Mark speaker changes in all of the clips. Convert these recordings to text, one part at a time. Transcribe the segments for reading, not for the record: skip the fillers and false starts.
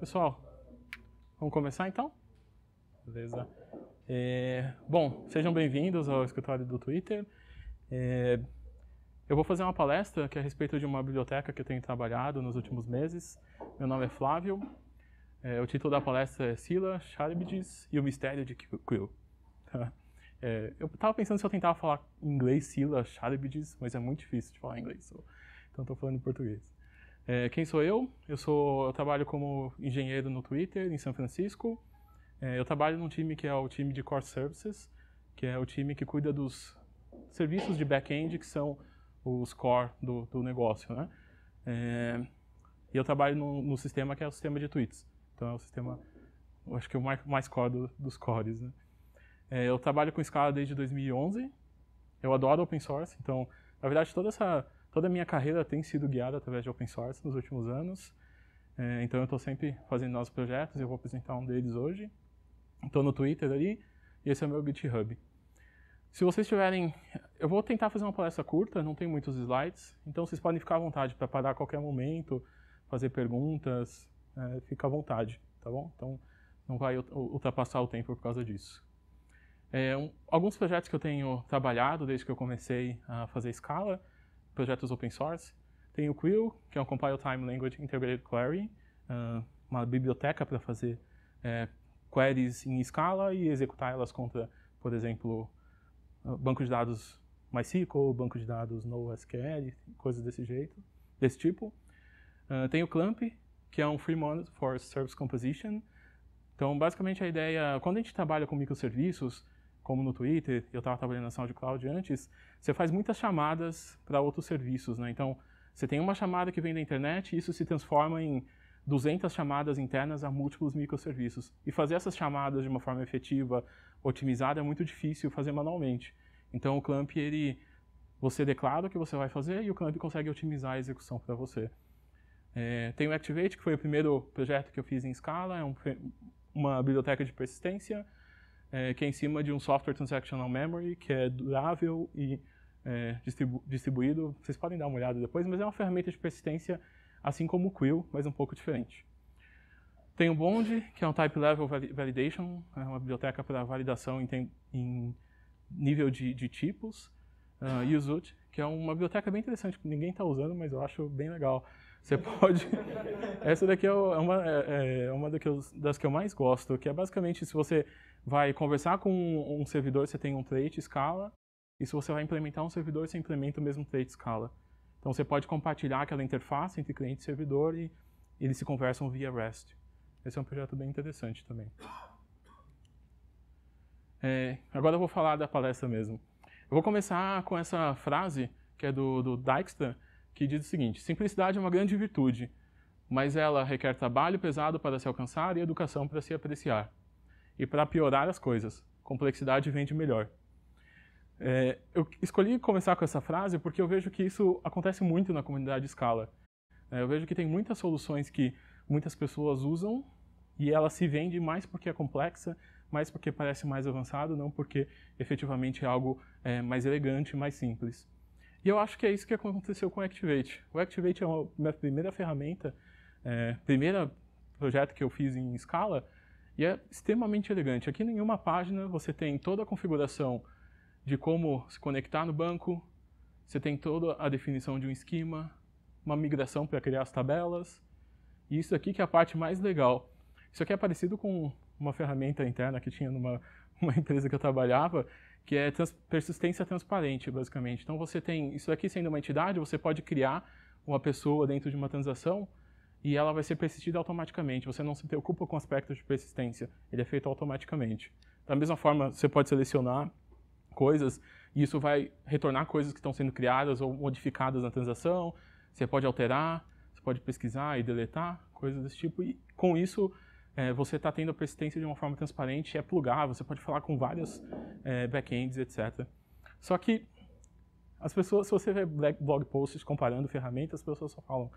Speaker 1: Pessoal, vamos começar então? Beleza. Bom, sejam bem-vindos ao escritório do Twitter. Eu vou fazer uma palestra que é a respeito de uma biblioteca que eu tenho trabalhado nos últimos meses. Meu nome é Flávio. O título da palestra é Scylla, Charybdis e o Mistério de Quill. Eu estava pensando se eu tentava falar em inglês Scylla, Charybdis, mas é muito difícil de falar em inglês, então estou falando em português. Quem sou eu? Eu trabalho como engenheiro no Twitter, em São Francisco. Eu trabalho num time que é o time de Core Services, que é o time que cuida dos serviços de back-end, que são os core do negócio, né? E eu trabalho no sistema que é o sistema de tweets. Então é o sistema, eu acho que é o mais core dos cores, né? Eu trabalho com Scala desde 2011. Eu adoro open source, então, na verdade, toda a minha carreira tem sido guiada através de open source nos últimos anos. Então eu estou sempre fazendo novos projetos, eu vou apresentar um deles hoje. Estou no Twitter ali, e esse é o meu GitHub. Se vocês tiverem... Eu vou tentar fazer uma palestra curta, não tem muitos slides, então vocês podem ficar à vontade para parar a qualquer momento, fazer perguntas, fica à vontade, tá bom? Então não vai ultrapassar o tempo por causa disso. Alguns projetos que eu tenho trabalhado desde que eu comecei a fazer Scala, projetos open source. Tem o Quill, que é um Compile Time Language Integrated Query, uma biblioteca para fazer queries em Scala e executá-las contra, por exemplo, banco de dados MySQL, banco de dados NoSQL, coisas desse tipo. Tem o Clamp, que é um Framework for Service Composition. Então, basicamente, a ideia, quando a gente trabalha com microserviços, como no Twitter, eu estava trabalhando na SoundCloud antes, você faz muitas chamadas para outros serviços, né? Então, você tem uma chamada que vem da internet e isso se transforma em 200 chamadas internas a múltiplos microserviços. E fazer essas chamadas de uma forma efetiva, otimizada, é muito difícil fazer manualmente. Então, o Clamp, você declara o que você vai fazer e o Clamp consegue otimizar a execução para você. Tem o Activate, que foi o primeiro projeto que eu fiz em Scala, é uma biblioteca de persistência, que é em cima de um software transactional memory, que é durável e distribuído. Vocês podem dar uma olhada depois, mas é uma ferramenta de persistência, assim como o Quill, mas um pouco diferente. Tem o Bond, que é um Type Level Validation, é uma biblioteca para validação em nível de tipos. E o Zoot, que é uma biblioteca bem interessante, que ninguém está usando, mas eu acho bem legal. Você pode... Essa daqui é uma das que eu mais gosto, que é basicamente se você vai conversar com um servidor, você tem um trait Scala, e se você vai implementar um servidor, você implementa o mesmo trait Scala. Então você pode compartilhar aquela interface entre cliente e servidor e eles se conversam via REST. Esse é um projeto bem interessante também. Agora eu vou falar da palestra mesmo. Eu vou começar com essa frase, que é do Dijkstra, que diz o seguinte: simplicidade é uma grande virtude, mas ela requer trabalho pesado para se alcançar e educação para se apreciar. E para piorar as coisas, complexidade vem de melhor. Eu escolhi começar com essa frase porque eu vejo que isso acontece muito na comunidade Scala. Eu vejo que tem muitas soluções que muitas pessoas usam e ela se vende mais porque é complexa, mais porque parece mais avançado, não porque efetivamente é algo mais elegante, mais simples. E eu acho que é isso que aconteceu com o Activate. O Activate é a minha primeira ferramenta, primeiro projeto que eu fiz em Scala, e é extremamente elegante. Aqui em uma página você tem toda a configuração de como se conectar no banco, você tem toda a definição de um esquema, uma migração para criar as tabelas, e isso aqui que é a parte mais legal. Isso aqui é parecido com uma ferramenta interna que tinha numa empresa que eu trabalhava, que é persistência transparente, basicamente. Então você tem isso aqui sendo uma entidade, você pode criar uma pessoa dentro de uma transação e ela vai ser persistida automaticamente. Você não se preocupa com aspectos de persistência, ele é feito automaticamente. Da mesma forma, você pode selecionar coisas e isso vai retornar coisas que estão sendo criadas ou modificadas na transação. Você pode alterar, você pode pesquisar e deletar, coisas desse tipo. E com isso, você está tendo a persistência de uma forma transparente, é plugável, você pode falar com vários backends, etc. Só que as pessoas, se você vê blog posts comparando ferramentas, as pessoas só falam: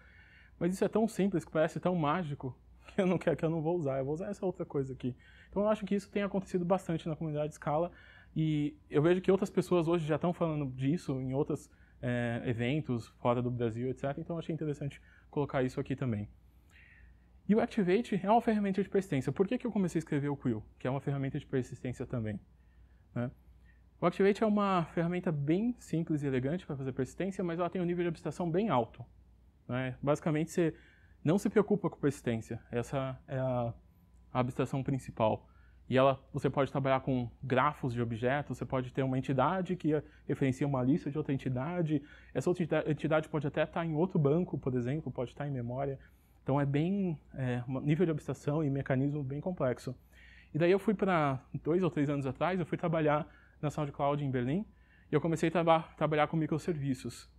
Speaker 1: mas isso é tão simples, que parece tão mágico, que eu não vou usar, eu vou usar essa outra coisa aqui. Então eu acho que isso tem acontecido bastante na comunidade Scala, e eu vejo que outras pessoas hoje já estão falando disso em outros eventos fora do Brasil, etc. Então eu achei interessante colocar isso aqui também. E o Activate é uma ferramenta de persistência. Por que eu comecei a escrever o Quill? Que é uma ferramenta de persistência também. Né? O Activate é uma ferramenta bem simples e elegante para fazer persistência, mas ela tem um nível de abstração bem alto. Né? Basicamente, você não se preocupa com persistência. Essa é a abstração principal. E você pode trabalhar com grafos de objetos, você pode ter uma entidade que referencia uma lista de outra entidade. Essa outra entidade pode até estar em outro banco, por exemplo, pode estar em memória. Então um nível de abstração e mecanismo bem complexo. E daí eu fui para 2 ou 3 anos atrás, eu fui trabalhar na SoundCloud em Berlim, e eu comecei a trabalhar com microserviços.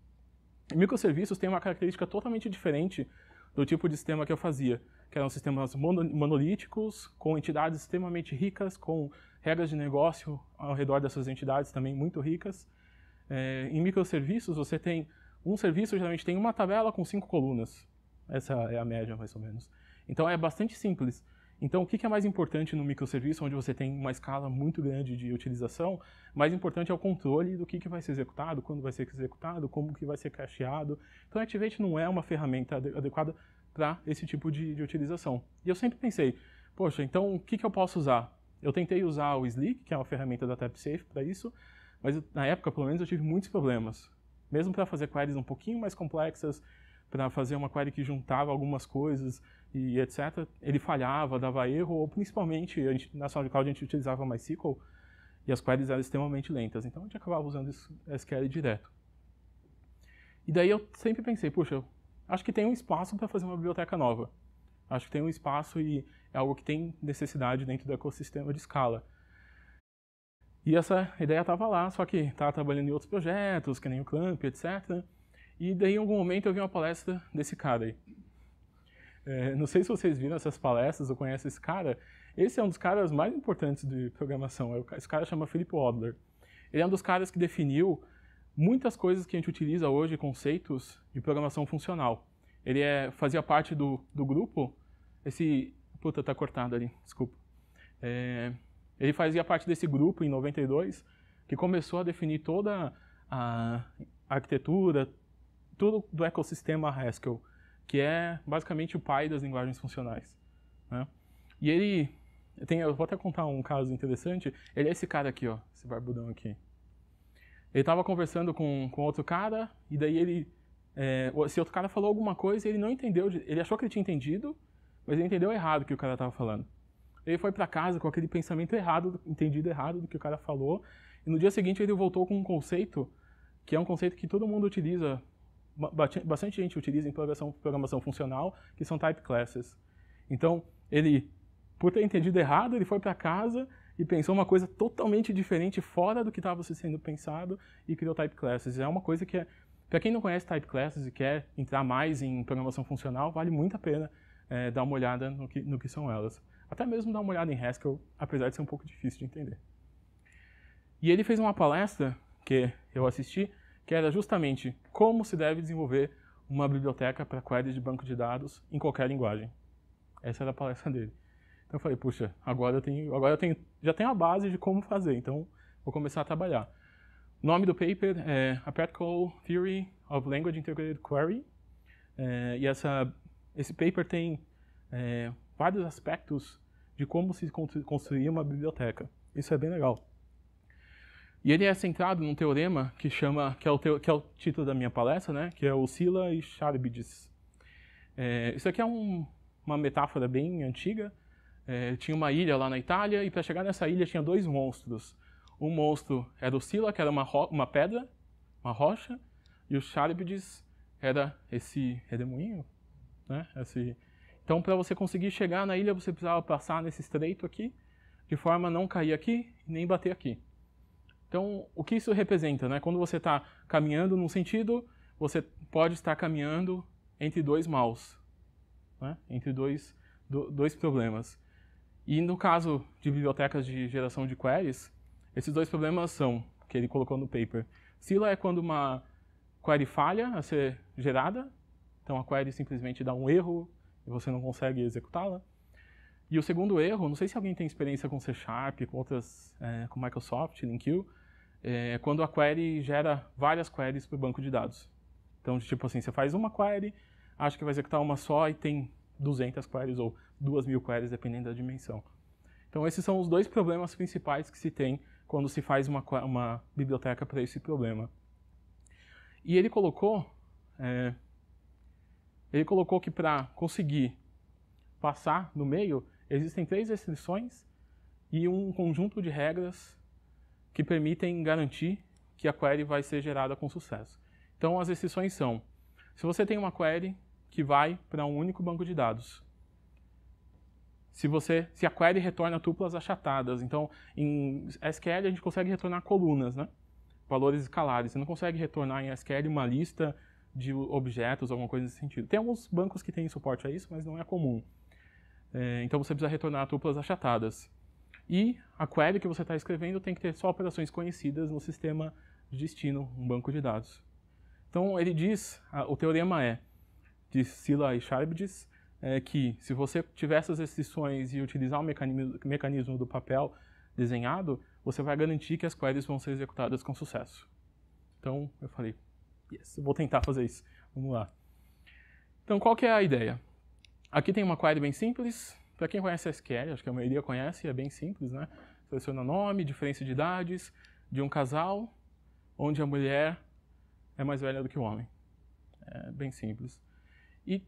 Speaker 1: E microserviços têm uma característica totalmente diferente do tipo de sistema que eu fazia, que eram sistemas monolíticos, com entidades extremamente ricas, com regras de negócio ao redor dessas entidades também muito ricas. Em microserviços, você tem um serviço, geralmente tem uma tabela com 5 colunas. Essa é a média, mais ou menos. Então, é bastante simples. Então, o que é mais importante no microserviço, onde você tem uma escala muito grande de utilização? Mais importante é o controle do que vai ser executado, quando vai ser executado, como que vai ser cacheado. Então, o Activate não é uma ferramenta adequada para esse tipo de utilização. E eu sempre pensei, poxa, então o que eu posso usar? Eu tentei usar o Slick, que é uma ferramenta da TypeSafe para isso, mas na época, pelo menos, eu tive muitos problemas. Mesmo para fazer queries um pouquinho mais complexas, para fazer uma query que juntava algumas coisas e etc. Ele falhava, dava erro, ou principalmente na SoundCloud a gente utilizava MySQL e as queries eram extremamente lentas, então a gente acabava usando SQL direto. E daí eu sempre pensei, puxa, acho que tem um espaço para fazer uma biblioteca nova. Acho que tem um espaço e é algo que tem necessidade dentro do ecossistema de Scala. E essa ideia estava lá, só que estava trabalhando em outros projetos, que nem o Clamp, etc. E daí, em algum momento, eu vi uma palestra desse cara aí. Não sei se vocês viram essas palestras ou conhecem esse cara. Esse é um dos caras mais importantes de programação. Esse cara chama Philip Wadler. Ele é um dos caras que definiu muitas coisas que a gente utiliza hoje, conceitos de programação funcional. Ele fazia parte do grupo... Puta, tá cortado ali, desculpa. Ele fazia parte desse grupo em 92, que começou a definir toda a arquitetura, tudo do ecossistema Haskell, que é basicamente o pai das linguagens funcionais. Né? E eu vou até contar um caso interessante, ele é esse cara aqui, ó, esse barbudão aqui. Ele estava conversando com outro cara, e daí esse outro cara falou alguma coisa e ele não entendeu, ele achou que ele tinha entendido, mas ele entendeu errado o que o cara estava falando. Ele foi para casa com aquele pensamento errado, entendido errado do que o cara falou, e no dia seguinte ele voltou com um conceito, que é um conceito que todo mundo utiliza, bastante gente utiliza em programação funcional, que são type classes. Então, por ter entendido errado, ele foi para casa e pensou uma coisa totalmente diferente, fora do que estava sendo pensado, e criou type classes. É uma coisa que, para quem não conhece type classes e quer entrar mais em programação funcional, vale muito a pena dar uma olhada no que são elas. Até mesmo dar uma olhada em Haskell, apesar de ser um pouco difícil de entender. E ele fez uma palestra que eu assisti, que era justamente como se deve desenvolver uma biblioteca para queries de banco de dados em qualquer linguagem. Essa era a palestra dele. Então eu falei, puxa, já tenho a base de como fazer, então vou começar a trabalhar. O nome do paper é A Practical Theory of Language Integrated Query. E esse paper tem vários aspectos de como se construir uma biblioteca. Isso é bem legal. E ele é centrado num teorema que é o título da minha palestra, né? Que é o Scylla e Charybdis. Isso aqui é uma metáfora bem antiga. Tinha uma ilha lá na Itália e para chegar nessa ilha tinha 2 monstros. Um monstro era o Scylla, que era uma pedra, uma rocha, e o Charybdis era esse redemoinho, né? Então, para você conseguir chegar na ilha, você precisava passar nesse estreito aqui, de forma a não cair aqui e nem bater aqui. Então, o que isso representa? Né? Quando você está caminhando num sentido, você pode estar caminhando entre 2 maus, né? Entre dois problemas. E no caso de bibliotecas de geração de queries, esses 2 problemas são, que ele colocou no paper. Scylla é quando uma query falha a ser gerada, então a query simplesmente dá um erro e você não consegue executá-la. E o segundo erro, não sei se alguém tem experiência com C#, com outras, com Microsoft, LinkU, é quando a query gera várias queries para o banco de dados. Então, tipo assim, você faz uma query, acha que vai executar uma só e tem 200 queries ou 2.000 queries, dependendo da dimensão. Então, esses são os dois problemas principais que se tem quando se faz uma biblioteca para esse problema. E ele colocou que para conseguir passar no meio, existem 3 restrições e um conjunto de regras que permitem garantir que a query vai ser gerada com sucesso. Então, as restrições são: se você tem uma query que vai para um único banco de dados, se a query retorna tuplas achatadas, então em SQL a gente consegue retornar colunas, né? Valores escalares. Você não consegue retornar em SQL uma lista de objetos, alguma coisa nesse sentido. Tem alguns bancos que têm suporte a isso, mas não é comum. Então você precisa retornar tuplas achatadas. E a query que você está escrevendo tem que ter só operações conhecidas no sistema de destino, um banco de dados. Então ele diz, o teorema de Scylla e Charybdis, que se você tiver essas restrições e utilizar o mecanismo do papel desenhado, você vai garantir que as queries vão ser executadas com sucesso. Então eu falei, yes, eu vou tentar fazer isso. Vamos lá. Então qual que é a ideia? Aqui tem uma query bem simples. Para quem conhece SQL, acho que a maioria conhece, é bem simples, né? Seleciona nome, diferença de idades de um casal, onde a mulher é mais velha do que o homem. É bem simples. E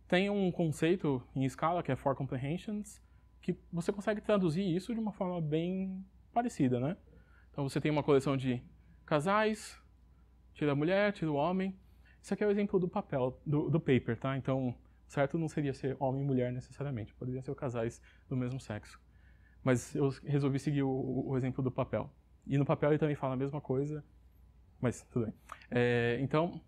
Speaker 1: tem um conceito em Scala, que é for comprehensions, que você consegue traduzir isso de uma forma bem parecida, né? Então você tem uma coleção de casais, tira a mulher, tira o homem. Isso aqui é o exemplo do papel, do paper, tá? Então, certo não seria ser homem e mulher necessariamente, poderiam ser casais do mesmo sexo. Mas eu resolvi seguir o exemplo do papel. E no papel ele também fala a mesma coisa, mas tudo bem. Então,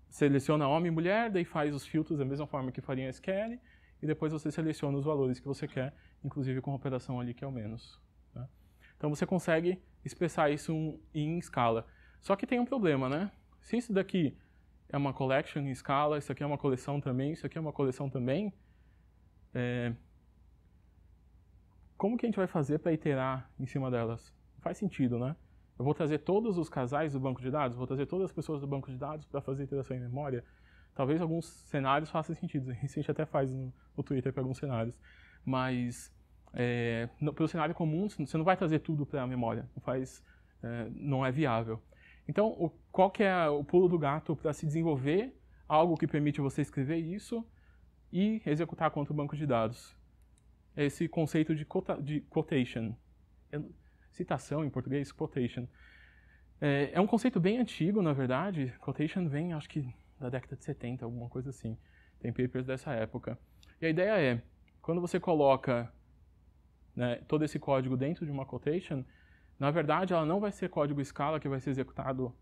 Speaker 1: seleciona homem e mulher, daí faz os filtros da mesma forma que faria em SQL, e depois você seleciona os valores que você quer, inclusive com a operação ali que é o menos. Tá? Então você consegue expressar isso em Scala. Só que tem um problema, né? Se isso daqui é uma collection em Scala, isso aqui é uma coleção também, isso aqui é uma coleção também, como que a gente vai fazer para iterar em cima delas? Não faz sentido, né? Eu vou trazer todos os casais do banco de dados, vou trazer todas as pessoas do banco de dados para fazer iteração em memória. Talvez alguns cenários façam sentido. A gente até faz no Twitter para alguns cenários. Mas, para o cenário comum, você não vai trazer tudo para a memória. Não é viável. Então, qual que é o pulo do gato para se desenvolver algo que permite você escrever isso e executar contra o banco de dados? É esse conceito de quotation. Citação em português, quotation. É um conceito bem antigo, na verdade. Quotation vem, acho que, da década de 70, alguma coisa assim. Tem papers dessa época. E a ideia é, quando você coloca, né, todo esse código dentro de uma quotation, na verdade, ela não vai ser código Scala que vai ser executado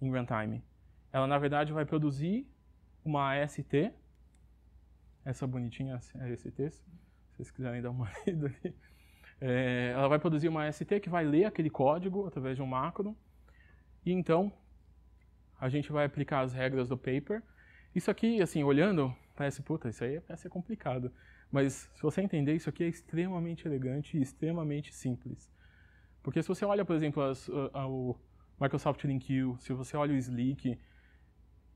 Speaker 1: em runtime. Ela, na verdade, vai produzir uma AST, essa bonitinha AST, se vocês quiserem dar uma lida ali. Ela vai produzir uma AST que vai ler aquele código através de um macro, e então a gente vai aplicar as regras do paper. Isso aqui, assim, olhando, parece, puta, isso aí parece ser complicado. Mas, se você entender, isso aqui é extremamente elegante e extremamente simples. Porque se você olha, por exemplo, o Microsoft LinkU, se você olha o Slick,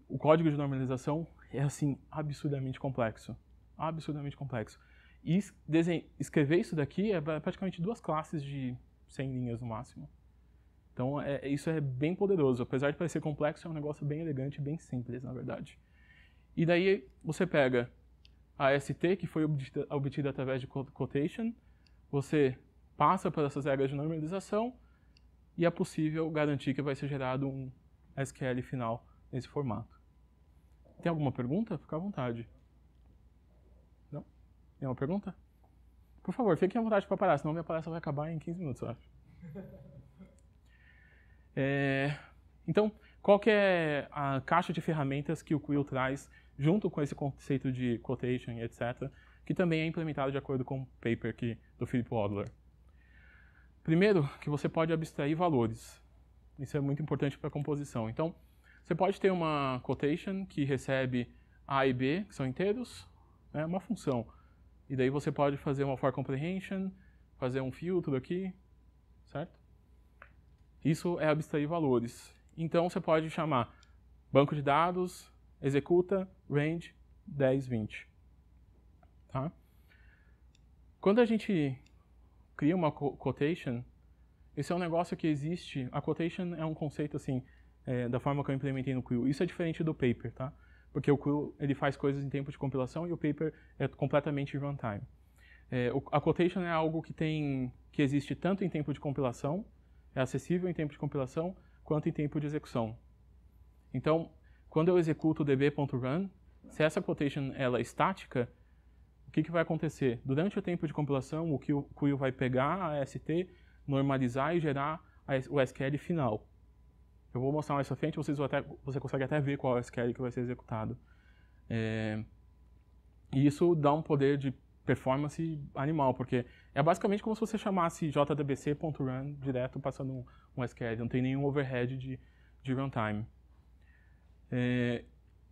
Speaker 1: o código de normalização é, assim, absurdamente complexo. Absurdamente complexo. E escrever isso daqui é praticamente 2 classes de 100 linhas no máximo. Então, isso é bem poderoso. Apesar de parecer complexo, é um negócio bem elegante e bem simples, na verdade. E daí você pega a AST, que foi obtida através de quotation, você passa por essas regras de normalização e é possível garantir que vai ser gerado um SQL final nesse formato. Tem alguma pergunta? Fica à vontade. Não? Tem uma pergunta? Por favor, fiquem à vontade para parar, senão minha palestra vai acabar em 15 minutos, eu acho. Então, qual que é a caixa de ferramentas que o Quill traz junto com esse conceito de quotation e etc., que também é implementado de acordo com o paper do Philip Wadler? Primeiro, que você pode abstrair valores. Isso é muito importante para a composição. Então, você pode ter uma quotation que recebe A e B, que são inteiros, né, uma função. E daí você pode fazer uma for comprehension, fazer um filtro aqui, certo? Isso é abstrair valores. Então, você pode chamar banco de dados, executa, range, 10, 20. Tá? Quando a gente cria uma quotation, esse é um negócio que existe. A quotation é um conceito assim, da forma que eu implementei no Quill. Isso é diferente do paper, tá? Porque o Quill ele faz coisas em tempo de compilação e o paper é completamente runtime. A quotation é algo que existe tanto em tempo de compilação, é acessível em tempo de compilação, quanto em tempo de execução. Então, quando eu executo o db.run, se essa quotation ela é estática, o que vai acontecer? Durante o tempo de compilação, o Quill vai pegar a AST, normalizar e gerar o SQL final. Eu vou mostrar mais pra frente, você consegue até ver qual é o SQL que vai ser executado. E isso dá um poder de performance animal, porque é basicamente como se você chamasse jdbc.run direto passando um SQL, não tem nenhum overhead de runtime.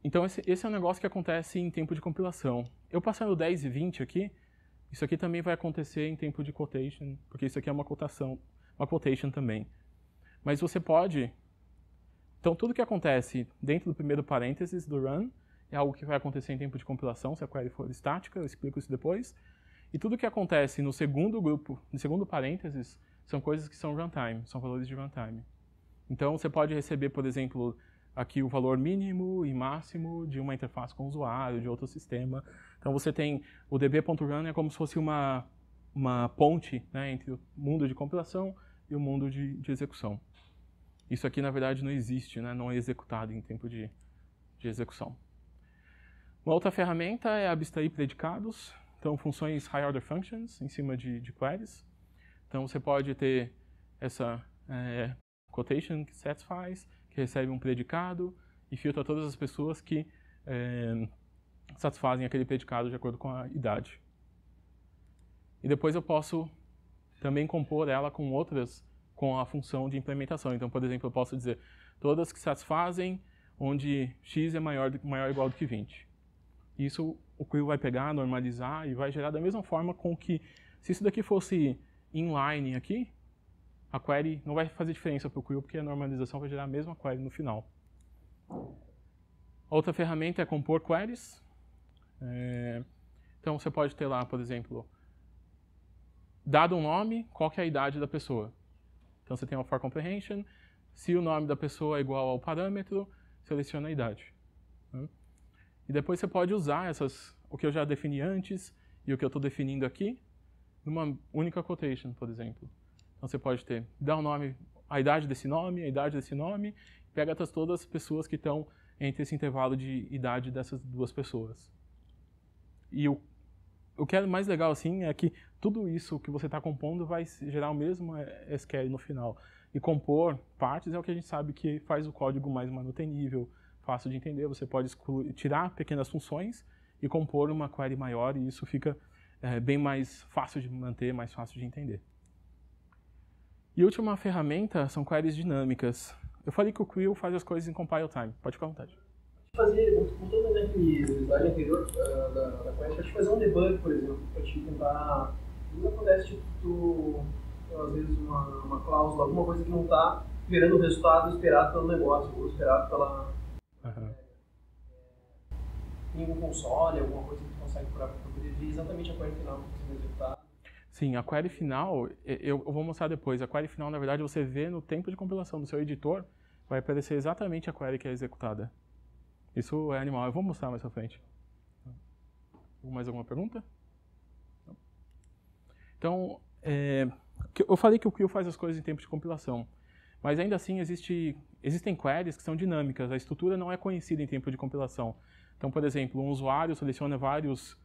Speaker 1: Então esse é um negócio que acontece em tempo de compilação. Eu passando 10 e 20 aqui, isso aqui também vai acontecer em tempo de quotation, porque isso aqui é uma quotation também. Mas você pode... Então tudo que acontece dentro do primeiro parênteses do run é algo que vai acontecer em tempo de compilação, se a query for estática, eu explico isso depois. E tudo que acontece no segundo grupo, no segundo parênteses, são coisas que são runtime, são valores de runtime. Então você pode receber, por exemplo, aqui o valor mínimo e máximo de uma interface com o usuário, de outro sistema. Então você tem o db.run é como se fosse uma ponte, né, entre o mundo de compilação e o mundo de execução. Isso aqui, na verdade, não existe, né, não é executado em tempo de execução. Uma outra ferramenta é abstrair predicados, então funções high order functions em cima de queries. Então você pode ter essa quotation que satisfies, que recebe um predicado e filtra todas as pessoas que satisfazem aquele predicado de acordo com a idade. E depois eu posso também compor ela com a função de implementação. Então, por exemplo, eu posso dizer todas que satisfazem onde x é maior ou igual do que 20. Isso o Quill vai pegar, normalizar e vai gerar da mesma forma com que, se isso daqui fosse inline aqui, a query não vai fazer diferença para o Quill, porque a normalização vai gerar a mesma query no final. Outra ferramenta é compor queries. Então você pode ter lá, por exemplo, dado um nome, qual que é a idade da pessoa. Então você tem uma for comprehension, se o nome da pessoa é igual ao parâmetro, seleciona a idade. E depois você pode usar o que eu já defini antes e o que eu estou definindo aqui, numa única quotation, por exemplo. Então você pode dar um nome, a idade desse nome, pega todas as pessoas que estão entre esse intervalo de idade dessas duas pessoas. E o que é mais legal assim é que tudo isso que você está compondo vai gerar o mesmo SQL no final. E compor partes é o que a gente sabe que faz o código mais manutenível, fácil de entender. Você pode tirar pequenas funções e compor uma query maior, e isso fica bem mais fácil de manter, mais fácil de entender. E a última ferramenta são queries dinâmicas. Eu falei que o Quill faz as coisas em compile time. Pode ficar à vontade.
Speaker 2: Voltando naquele slide anterior da query, para te fazer um debug, por exemplo, para te tentar... Não acontece às vezes uma cláusula, alguma coisa que não está gerando o resultado esperado pelo negócio, ou esperado pela... Em um console, alguma coisa que tu consegue procurar para poder ver exatamente a query final que você vai executar.
Speaker 1: Sim, a query final, eu vou mostrar depois. A query final, na verdade, você vê no tempo de compilação do seu editor, vai aparecer exatamente a query que é executada. Isso é animal. Eu vou mostrar mais pra frente. Mais alguma pergunta? Então, eu falei que o Quill faz as coisas em tempo de compilação, mas ainda assim existem queries que são dinâmicas. A estrutura não é conhecida em tempo de compilação. Então, por exemplo, um usuário seleciona vários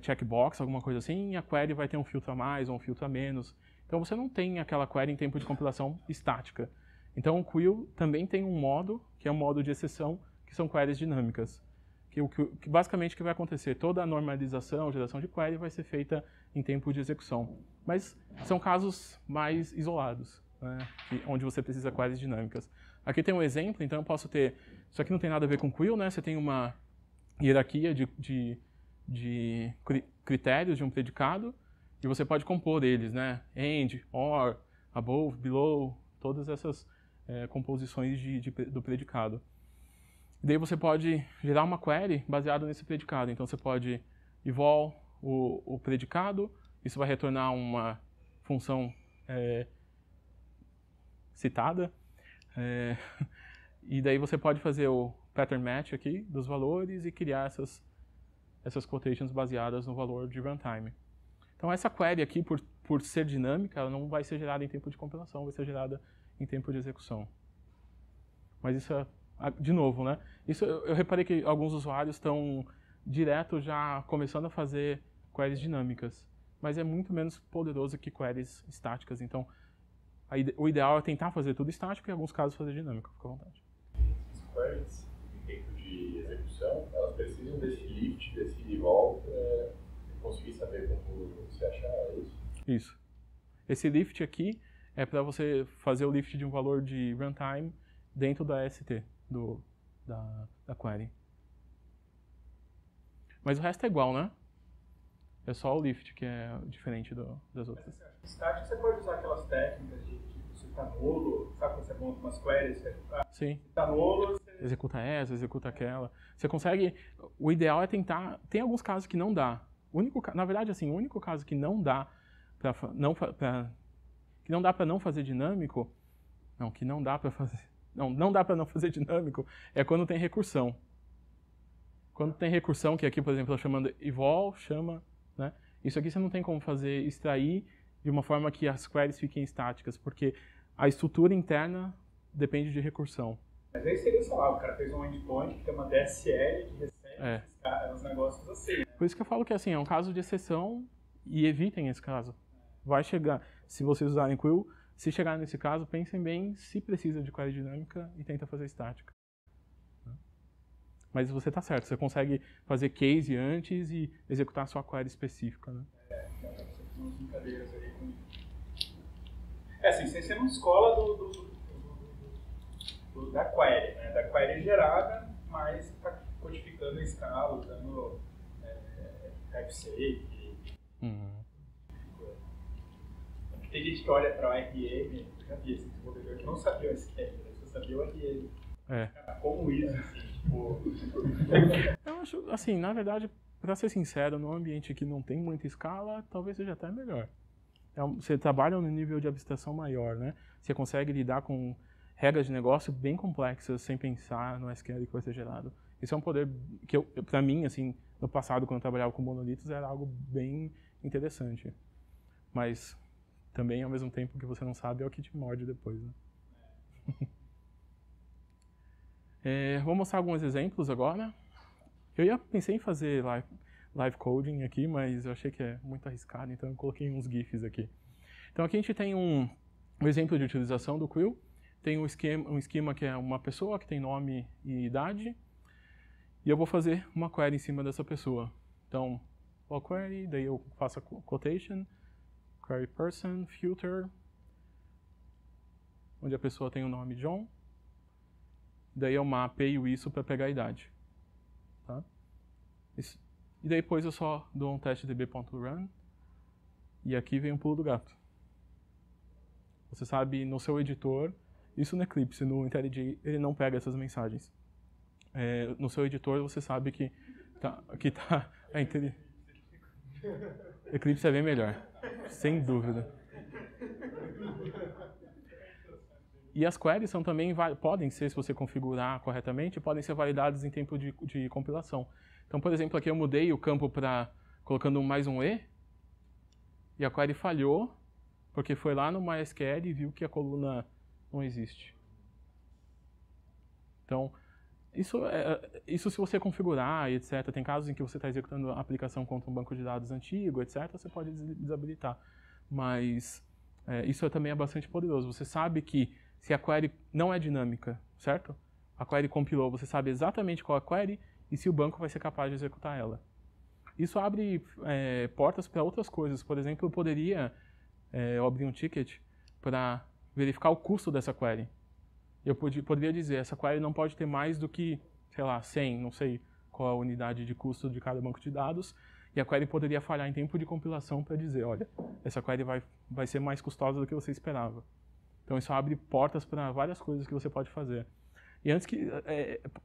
Speaker 1: checkbox, alguma coisa assim, e a query vai ter um filtro a mais ou um filtro a menos. Então você não tem aquela query em tempo de compilação estática. Então o Quill também tem um modo, que é um modo de exceção, que são queries dinâmicas. Que basicamente o que vai acontecer? Toda a normalização, geração de query vai ser feita em tempo de execução. Mas são casos mais isolados, né, onde você precisa queries dinâmicas. Aqui tem um exemplo, então eu posso ter... Isso aqui não tem nada a ver com Quill, né? Você tem uma hierarquia de critérios de um predicado, e você pode compor eles, né? And, or, above, below, todas essas composições do predicado. E daí você pode gerar uma query baseada nesse predicado. Então você pode eval o predicado, isso vai retornar uma função citada. E daí você pode fazer o pattern match aqui dos valores e criar essas quotations baseadas no valor de runtime. Então essa query aqui, por ser dinâmica, ela não vai ser gerada em tempo de compilação, vai ser gerada em tempo de execução. Mas isso é, de novo, né? Isso eu reparei que alguns usuários estão direto já começando a fazer queries dinâmicas, mas é muito menos poderoso que queries estáticas. Então o ideal é tentar fazer tudo estático e em alguns casos fazer dinâmico, fica à vontade.
Speaker 3: As queries em tempo de execução, elas precisam desse lift, desse eval, conseguir saber como você achar isso?
Speaker 1: Isso. Esse lift aqui é para você fazer o lift de um valor de runtime dentro da ST da query. Mas o resto é igual, né? É só o lift que é diferente das outras.
Speaker 4: Estático, você pode usar aquelas técnicas de se tá nulo, sabe quando você monta umas queries?
Speaker 1: Sim.
Speaker 4: Se tá nulo, você
Speaker 1: executa essa, executa aquela. Você consegue... O ideal é tentar... Tem alguns casos que não dá. Na verdade, assim, o único caso que não dá para não fazer dinâmico... Não, que não dá para fazer... Não dá para não fazer dinâmico é quando tem recursão. Quando tem recursão, que aqui, por exemplo, eu chamando eval, chama... Né? Isso aqui você não tem como fazer extrair de uma forma que as queries fiquem estáticas, porque a estrutura interna depende de recursão.
Speaker 4: Mas aí seria, sei lá, o cara fez um endpoint que tem uma DSL que recebe uns negócios assim. Né?
Speaker 1: Por isso que eu falo que assim, é um caso de exceção e evitem esse caso. Vai chegar, se vocês usarem Quill, se chegar nesse caso, pensem bem se precisa de query dinâmica e tenta fazer estática. Mas você está certo, você consegue fazer case antes e executar a sua query específica, né?
Speaker 4: Umas brincadeiras aí com... assim, você não escola da query, né? Da query gerada, mas está codificando a escala, usando typesafe. Tem gente que olha para o RPM, eu já vi esse desenvolvedor que não sabia o SQL, só sabia o RPM. Cara, como isso, assim, tipo...
Speaker 1: Eu acho, assim, na verdade, para ser sincero, num ambiente que não tem muita escala, talvez seja até melhor. Você trabalha no nível de abstração maior, né? Você consegue lidar com regras de negócio bem complexas sem pensar no SQL que vai ser gerado. Isso é um poder que, para mim, assim, no passado, quando eu trabalhava com monolitos, era algo bem interessante. Mas também, ao mesmo tempo que você não sabe, é o que te morde depois, né? Vou mostrar alguns exemplos agora. Eu pensei em fazer live coding aqui, mas eu achei que é muito arriscado, então eu coloquei uns GIFs aqui. Então aqui a gente tem um exemplo de utilização do Quill. Tem um esquema que é uma pessoa que tem nome e idade. E eu vou fazer uma query em cima dessa pessoa. Então, all query, daí eu faço a quotation, query person, filter, onde a pessoa tem o nome John. Daí eu mapeio isso para pegar a idade. Tá? E depois eu só dou um testdb.run e aqui vem um pulo do gato. Você sabe, no seu editor, isso no Eclipse, no IntelliJ, ele não pega essas mensagens. No seu editor você sabe que tá Eclipse é bem melhor, sem dúvida. E as queries são também, podem ser, se você configurar corretamente, podem ser validadas em tempo de compilação. Então, por exemplo, aqui eu mudei o campo para colocando mais um E, e a query falhou, porque foi lá no MySQL e viu que a coluna não existe. Então, isso se você configurar, etc. Tem casos em que você está executando a aplicação contra um banco de dados antigo, etc. Você pode desabilitar. Mas isso também é bastante poderoso. Você sabe que se a query não é dinâmica, certo? A query compilou, você sabe exatamente qual é a query e se o banco vai ser capaz de executar ela. Isso abre portas para outras coisas. Por exemplo, eu poderia abrir um ticket para verificar o custo dessa query. Eu poderia dizer, essa query não pode ter mais do que, sei lá, 100, não sei qual a unidade de custo de cada banco de dados, e a query poderia falhar em tempo de compilação para dizer, olha, essa query vai ser mais custosa do que você esperava. Então isso abre portas para várias coisas que você pode fazer. E antes que...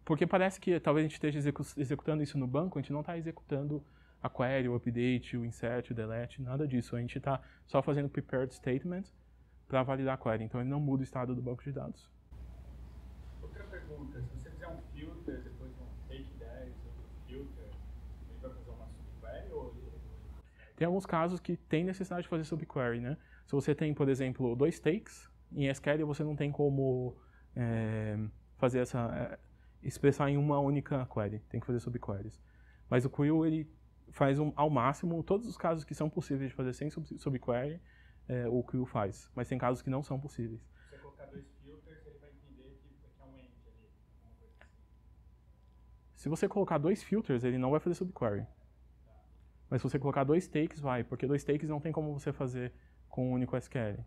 Speaker 1: porque parece que talvez a gente esteja executando isso no banco, a gente não está executando a query, o update, o insert, o delete, nada disso. A gente está só fazendo prepared statement para validar a query. Então ele não muda o estado do banco de dados.
Speaker 4: Outra pergunta, se você fizer um filter, depois um take 10, outro filter, ele vai fazer uma subquery ou ele...
Speaker 1: Tem alguns casos que tem necessidade de fazer subquery, né? Se você tem, por exemplo, 2 takes, em SQL você não tem como fazer expressar em uma única query, tem que fazer subqueries. Mas o Quill, ele faz ao máximo, todos os casos que são possíveis de fazer sem subquery, o Quill faz. Mas tem casos que não são possíveis.
Speaker 4: Se você colocar 2 filters, ele vai entender que é um end ali, alguma coisa assim.
Speaker 1: Se você colocar 2 filters, ele não vai fazer subquery. Mas se você colocar 2 takes, vai, porque 2 takes não tem como você fazer com um único SQL.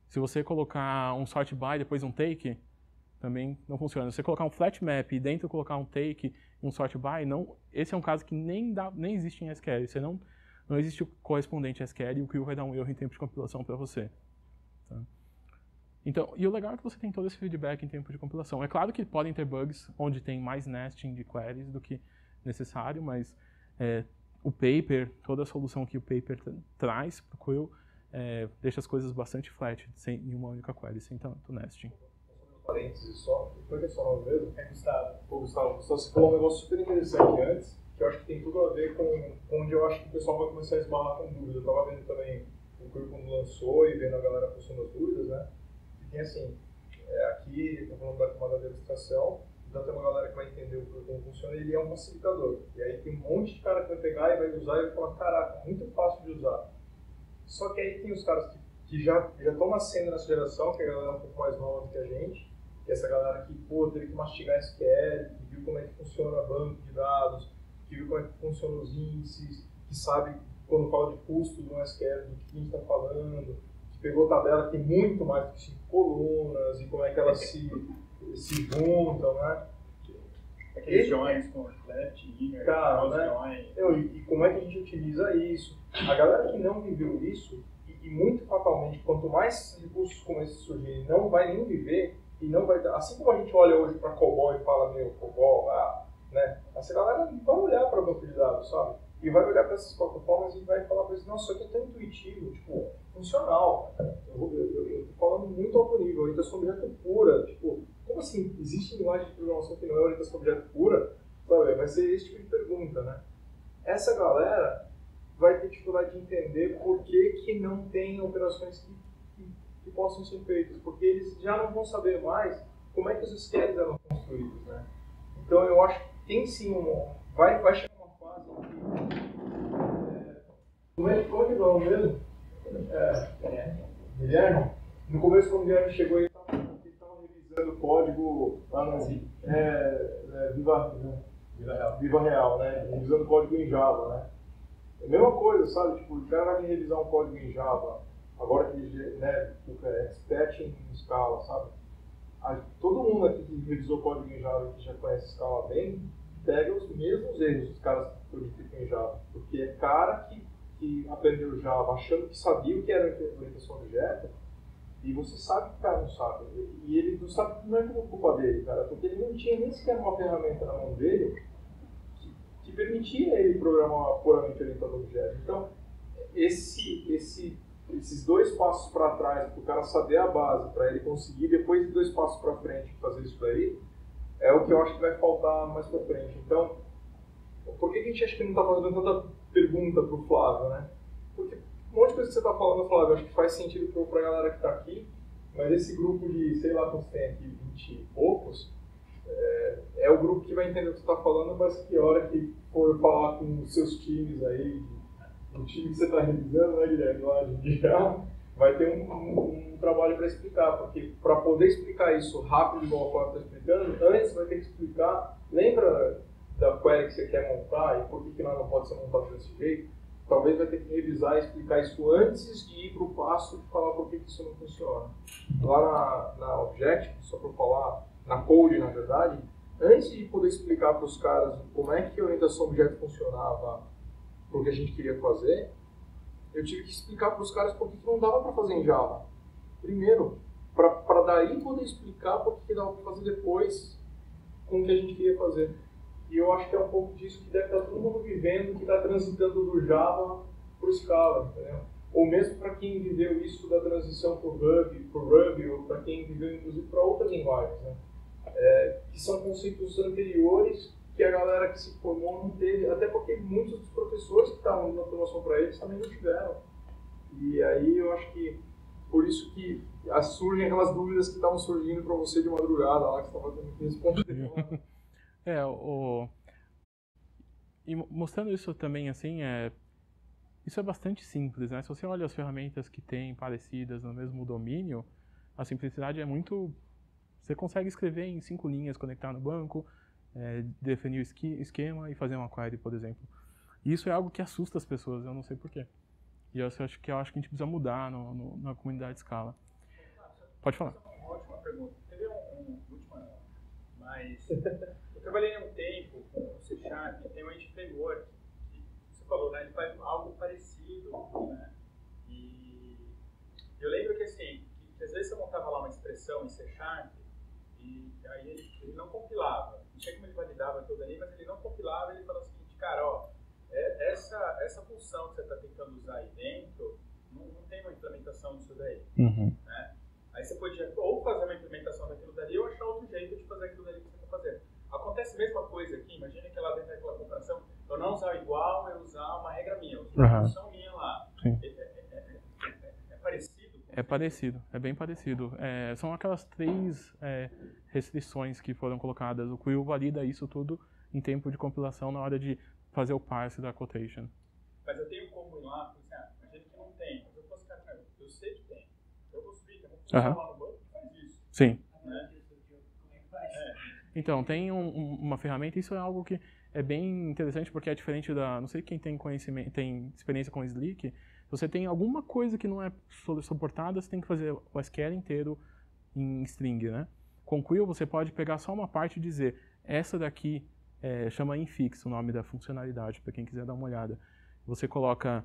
Speaker 1: Se você colocar um sort by depois um take, também não funciona. Se você colocar um flat map e dentro colocar um take e um sort by, esse é um caso que nem existe em SQL. Você não existe o correspondente SQL e o Quill vai dar um erro em tempo de compilação para você. Tá? Então, e o legal é que você tem todo esse feedback em tempo de compilação. É claro que podem ter bugs onde tem mais nesting de queries do que necessário, mas o paper, toda a solução que o paper traz para o Quill, deixa as coisas bastante flat, em uma única query, sem tanto nesting.
Speaker 5: Parênteses só, como é que é seu nome mesmo? Gustavo. Gustavo, você falou um negócio super interessante antes, que eu acho que tem tudo a ver com onde eu acho que o pessoal vai começar a esbarrar com dúvida. Eu estava vendo também o Quill quando lançou e vendo a galera postando as dúvidas, né? E tem assim, aqui, estou falando da camada de abstração, então tem uma galera que vai entender o Quill como funciona, ele é um facilitador. E aí tem um monte de cara que vai pegar e vai usar e vai falar, caraca, muito fácil de usar. Só que aí tem os caras que já estão nascendo nessa geração, que é a galera um pouco mais nova do que a gente, que é essa galera que, teve que mastigar SQL, que viu como é que funciona banco de dados, que viu como é que funcionam os índices, que sabe quando fala de custo do SQL, do que a gente está falando, que pegou tabela que tem muito mais do que 5 colunas, e como é que elas se juntam, né?
Speaker 4: Aqueles joins com left, inner,
Speaker 5: né? E como é que a gente utiliza isso? A galera que não viveu isso, e muito fatalmente, quanto mais recursos como esse surgirem, não vai nem viver, e não vai, assim como a gente olha hoje para COBOL e fala, COBOL, né? Essa galera vai olhar para o banco de dados, sabe? E vai olhar para essas plataformas e vai falar para eles, nossa, isso aqui é tão intuitivo, tipo, funcional. Eu tô falando muito alto nível, orientação objeto pura, tipo, como assim, existe linguagem de programação que não é orientação objeto pura? Sabe? Vai ser esse tipo de pergunta, né? Essa galera vai ter dificuldade de entender por que não tem operações que possam ser feitas, porque eles já não vão saber mais como é que os SQLs eram construídos, né? Então eu acho que tem sim vai chegar uma fase em que como é que é o nome mesmo? Guilherme? No começo, quando o Guilherme chegou, ele estava revisando o código lá no Viva Real, né? Revisando o código em Java, né? É a mesma coisa, sabe? Tipo, o cara vai revisar um código em Java, agora que ele, né, expert em Scala, sabe? Todo mundo aqui que revisou código em Java e que já conhece Scala bem, pega os mesmos erros dos caras que codificam em Java. Porque é cara que aprendeu Java achando que sabia o que era orientação objeto, e você sabe que o cara não sabe. E ele não sabe que não é culpa dele, cara, porque ele não tinha nem sequer uma ferramenta na mão dele que permitia ele programar puramente orientado a objeto. Então, esses 2 passos para trás, para o cara saber a base, para ele conseguir depois de 2 passos para frente fazer isso daí, é o que eu acho que vai faltar mais para frente. Então, por que a gente acha que não está fazendo tanta pergunta para o Flávio, né? Porque um monte de coisa que você está falando, Flávio, eu acho que faz sentido para a galera que está aqui, mas esse grupo de, sei lá quantos tem aqui, 20 e poucos, é o grupo que vai entender o que você está falando, mas que hora que for falar com os seus times aí, o time que você está revisando, né, Guilherme, lá de Java, vai ter um trabalho para explicar, porque para poder explicar isso rápido, igual o Flávio está explicando, antes vai ter que explicar, lembra da query que você quer montar e por que ela não pode ser montada desse jeito? Talvez vai ter que revisar e explicar isso antes de ir para o passo de falar por que isso não funciona. Lá na Object, só para falar, na Code, na verdade, antes de poder explicar para os caras como é que a orientação objeto funcionava, para o que a gente queria fazer, eu tive que explicar para os caras por que não dava para fazer em Java. Primeiro, para daí poder explicar por que dava para fazer depois com o que a gente queria fazer. E eu acho que é um pouco disso que deve estar todo mundo vivendo, que está transitando do Java para o Scala, entendeu? Ou mesmo para quem viveu isso da transição para o Ruby, ou para quem viveu inclusive para outras linguagens, né? Que são conceitos anteriores que a galera que se formou não teve, até porque muitos dos professores que estavam na formação para eles também não tiveram. E aí eu acho que por isso que surgem aquelas dúvidas que estavam surgindo para você de madrugada lá, que você estava tendo que responder.
Speaker 1: E mostrando isso também, assim, isso é bastante simples, né? Se você olha as ferramentas que tem parecidas no mesmo domínio, a simplicidade é muito... Você consegue escrever em 5 linhas, conectar no banco, definir o esquema e fazer uma query, por exemplo. E isso é algo que assusta as pessoas, eu não sei porquê. E eu acho que a gente precisa mudar na comunidade Scala. Pode falar.
Speaker 4: Uma última pergunta. Teve última, mas eu trabalhei um tempo com o C#, tem um Edge Framework, que você falou, né? Ele faz algo parecido, né? E eu lembro que assim, que às vezes você montava lá uma expressão em C# e aí ele não compilava. Não sei como ele validava tudo ali, mas ele não compilava e ele falava o seguinte, cara, ó, essa função que você está tentando usar aí dentro, não tem uma implementação disso daí.
Speaker 1: Uhum.
Speaker 4: Né? Aí você podia ou fazer uma implementação daquilo dali ou achar outro jeito de fazer aquilo dali que você está fazendo. Acontece a mesma coisa aqui, imagina que lá dentro daquela comparação, eu não usar igual, eu usar uma regra minha, eu usar uma função minha lá.
Speaker 1: Sim.
Speaker 4: É parecido?
Speaker 1: É parecido, é bem parecido. São aquelas 3 restrições que foram colocadas. O Quill valida isso tudo em tempo de compilação na hora de fazer o parse da quotation.
Speaker 4: Mas eu tenho como ir lá, imagina que não tem, mas eu posso ficar, eu sei que tem. Eu vou subir, eu vou colocar lá no banco e faz isso.
Speaker 1: Sim.
Speaker 4: Né?
Speaker 1: Então, tem uma ferramenta, isso é algo que é bem interessante porque é diferente da... Não sei quem tem conhecimento, tem experiência com Slick. Se você tem alguma coisa que não é suportada, você tem que fazer o SQL inteiro em string, né? Com Quill, você pode pegar só uma parte e dizer, essa daqui chama infix, o nome da funcionalidade, para quem quiser dar uma olhada. Você coloca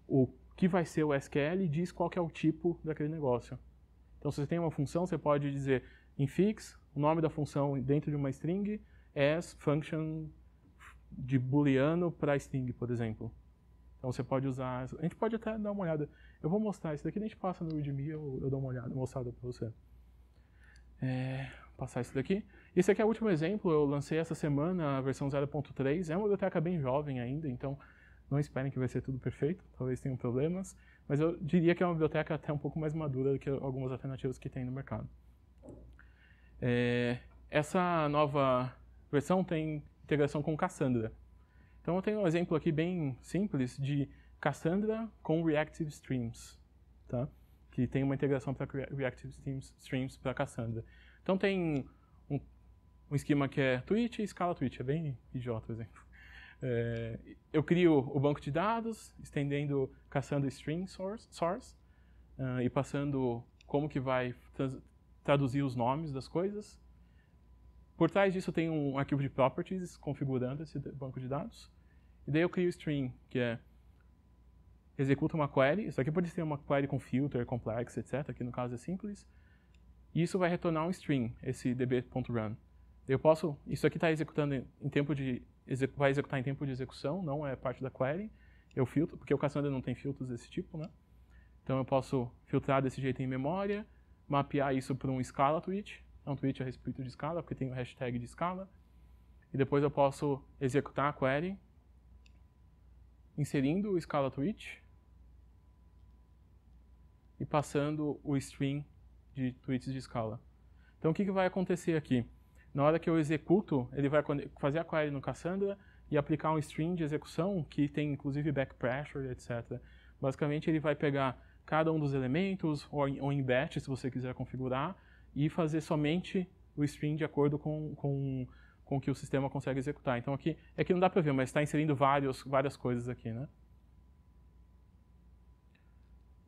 Speaker 1: o que vai ser o SQL e diz qual que é o tipo daquele negócio. Então, se você tem uma função, você pode dizer infix, o nome da função dentro de uma string, as function de booleano para string, por exemplo. Então, você pode usar... A gente pode até dar uma olhada. Eu vou mostrar isso daqui, a gente passa no README, eu dou uma olhada, mostrada para você. Passar isso daqui. Esse aqui é o último exemplo, eu lancei essa semana a versão 0.3. É uma biblioteca bem jovem ainda, então não esperem que vai ser tudo perfeito, talvez tenham problemas, mas eu diria que é uma biblioteca até um pouco mais madura do que algumas alternativas que tem no mercado. Essa nova versão tem integração com Cassandra. Então eu tenho um exemplo aqui bem simples de Cassandra com Reactive Streams, tá? Que tem uma integração para Reactive Streams para Cassandra. Então tem um esquema que é Twitch e Scala Twitch, é bem idiota o exemplo. Eu crio o banco de dados, estendendo Cassandra String Source e passando como que vai traduzir os nomes das coisas. Por trás disso tem um arquivo de properties configurando esse banco de dados. E daí eu crio o string, que executa uma query. Isso aqui pode ser uma query com filter, complex, etc. Aqui no caso é simples. E isso vai retornar um string, esse db.run. Isso aqui está executando em tempo de... vai executar em tempo de execução, não é parte da query. Eu filtro, porque o Cassandra não tem filtros desse tipo, né? Então eu posso filtrar desse jeito em memória, mapear isso para um Scala tweet. É um tweet a respeito de Scala, porque tem o hashtag de Scala. E depois eu posso executar a query, inserindo o Scala tweet e passando o string de tweets de Scala. Então o que vai acontecer aqui? Na hora que eu executo, ele vai fazer a query no Cassandra e aplicar um string de execução que tem inclusive back pressure, etc. Basicamente ele vai pegar cada um dos elementos, ou em batch, se você quiser configurar, e fazer somente o string de acordo com o que o sistema consegue executar. Então aqui não dá para ver, mas está inserindo várias coisas aqui, né?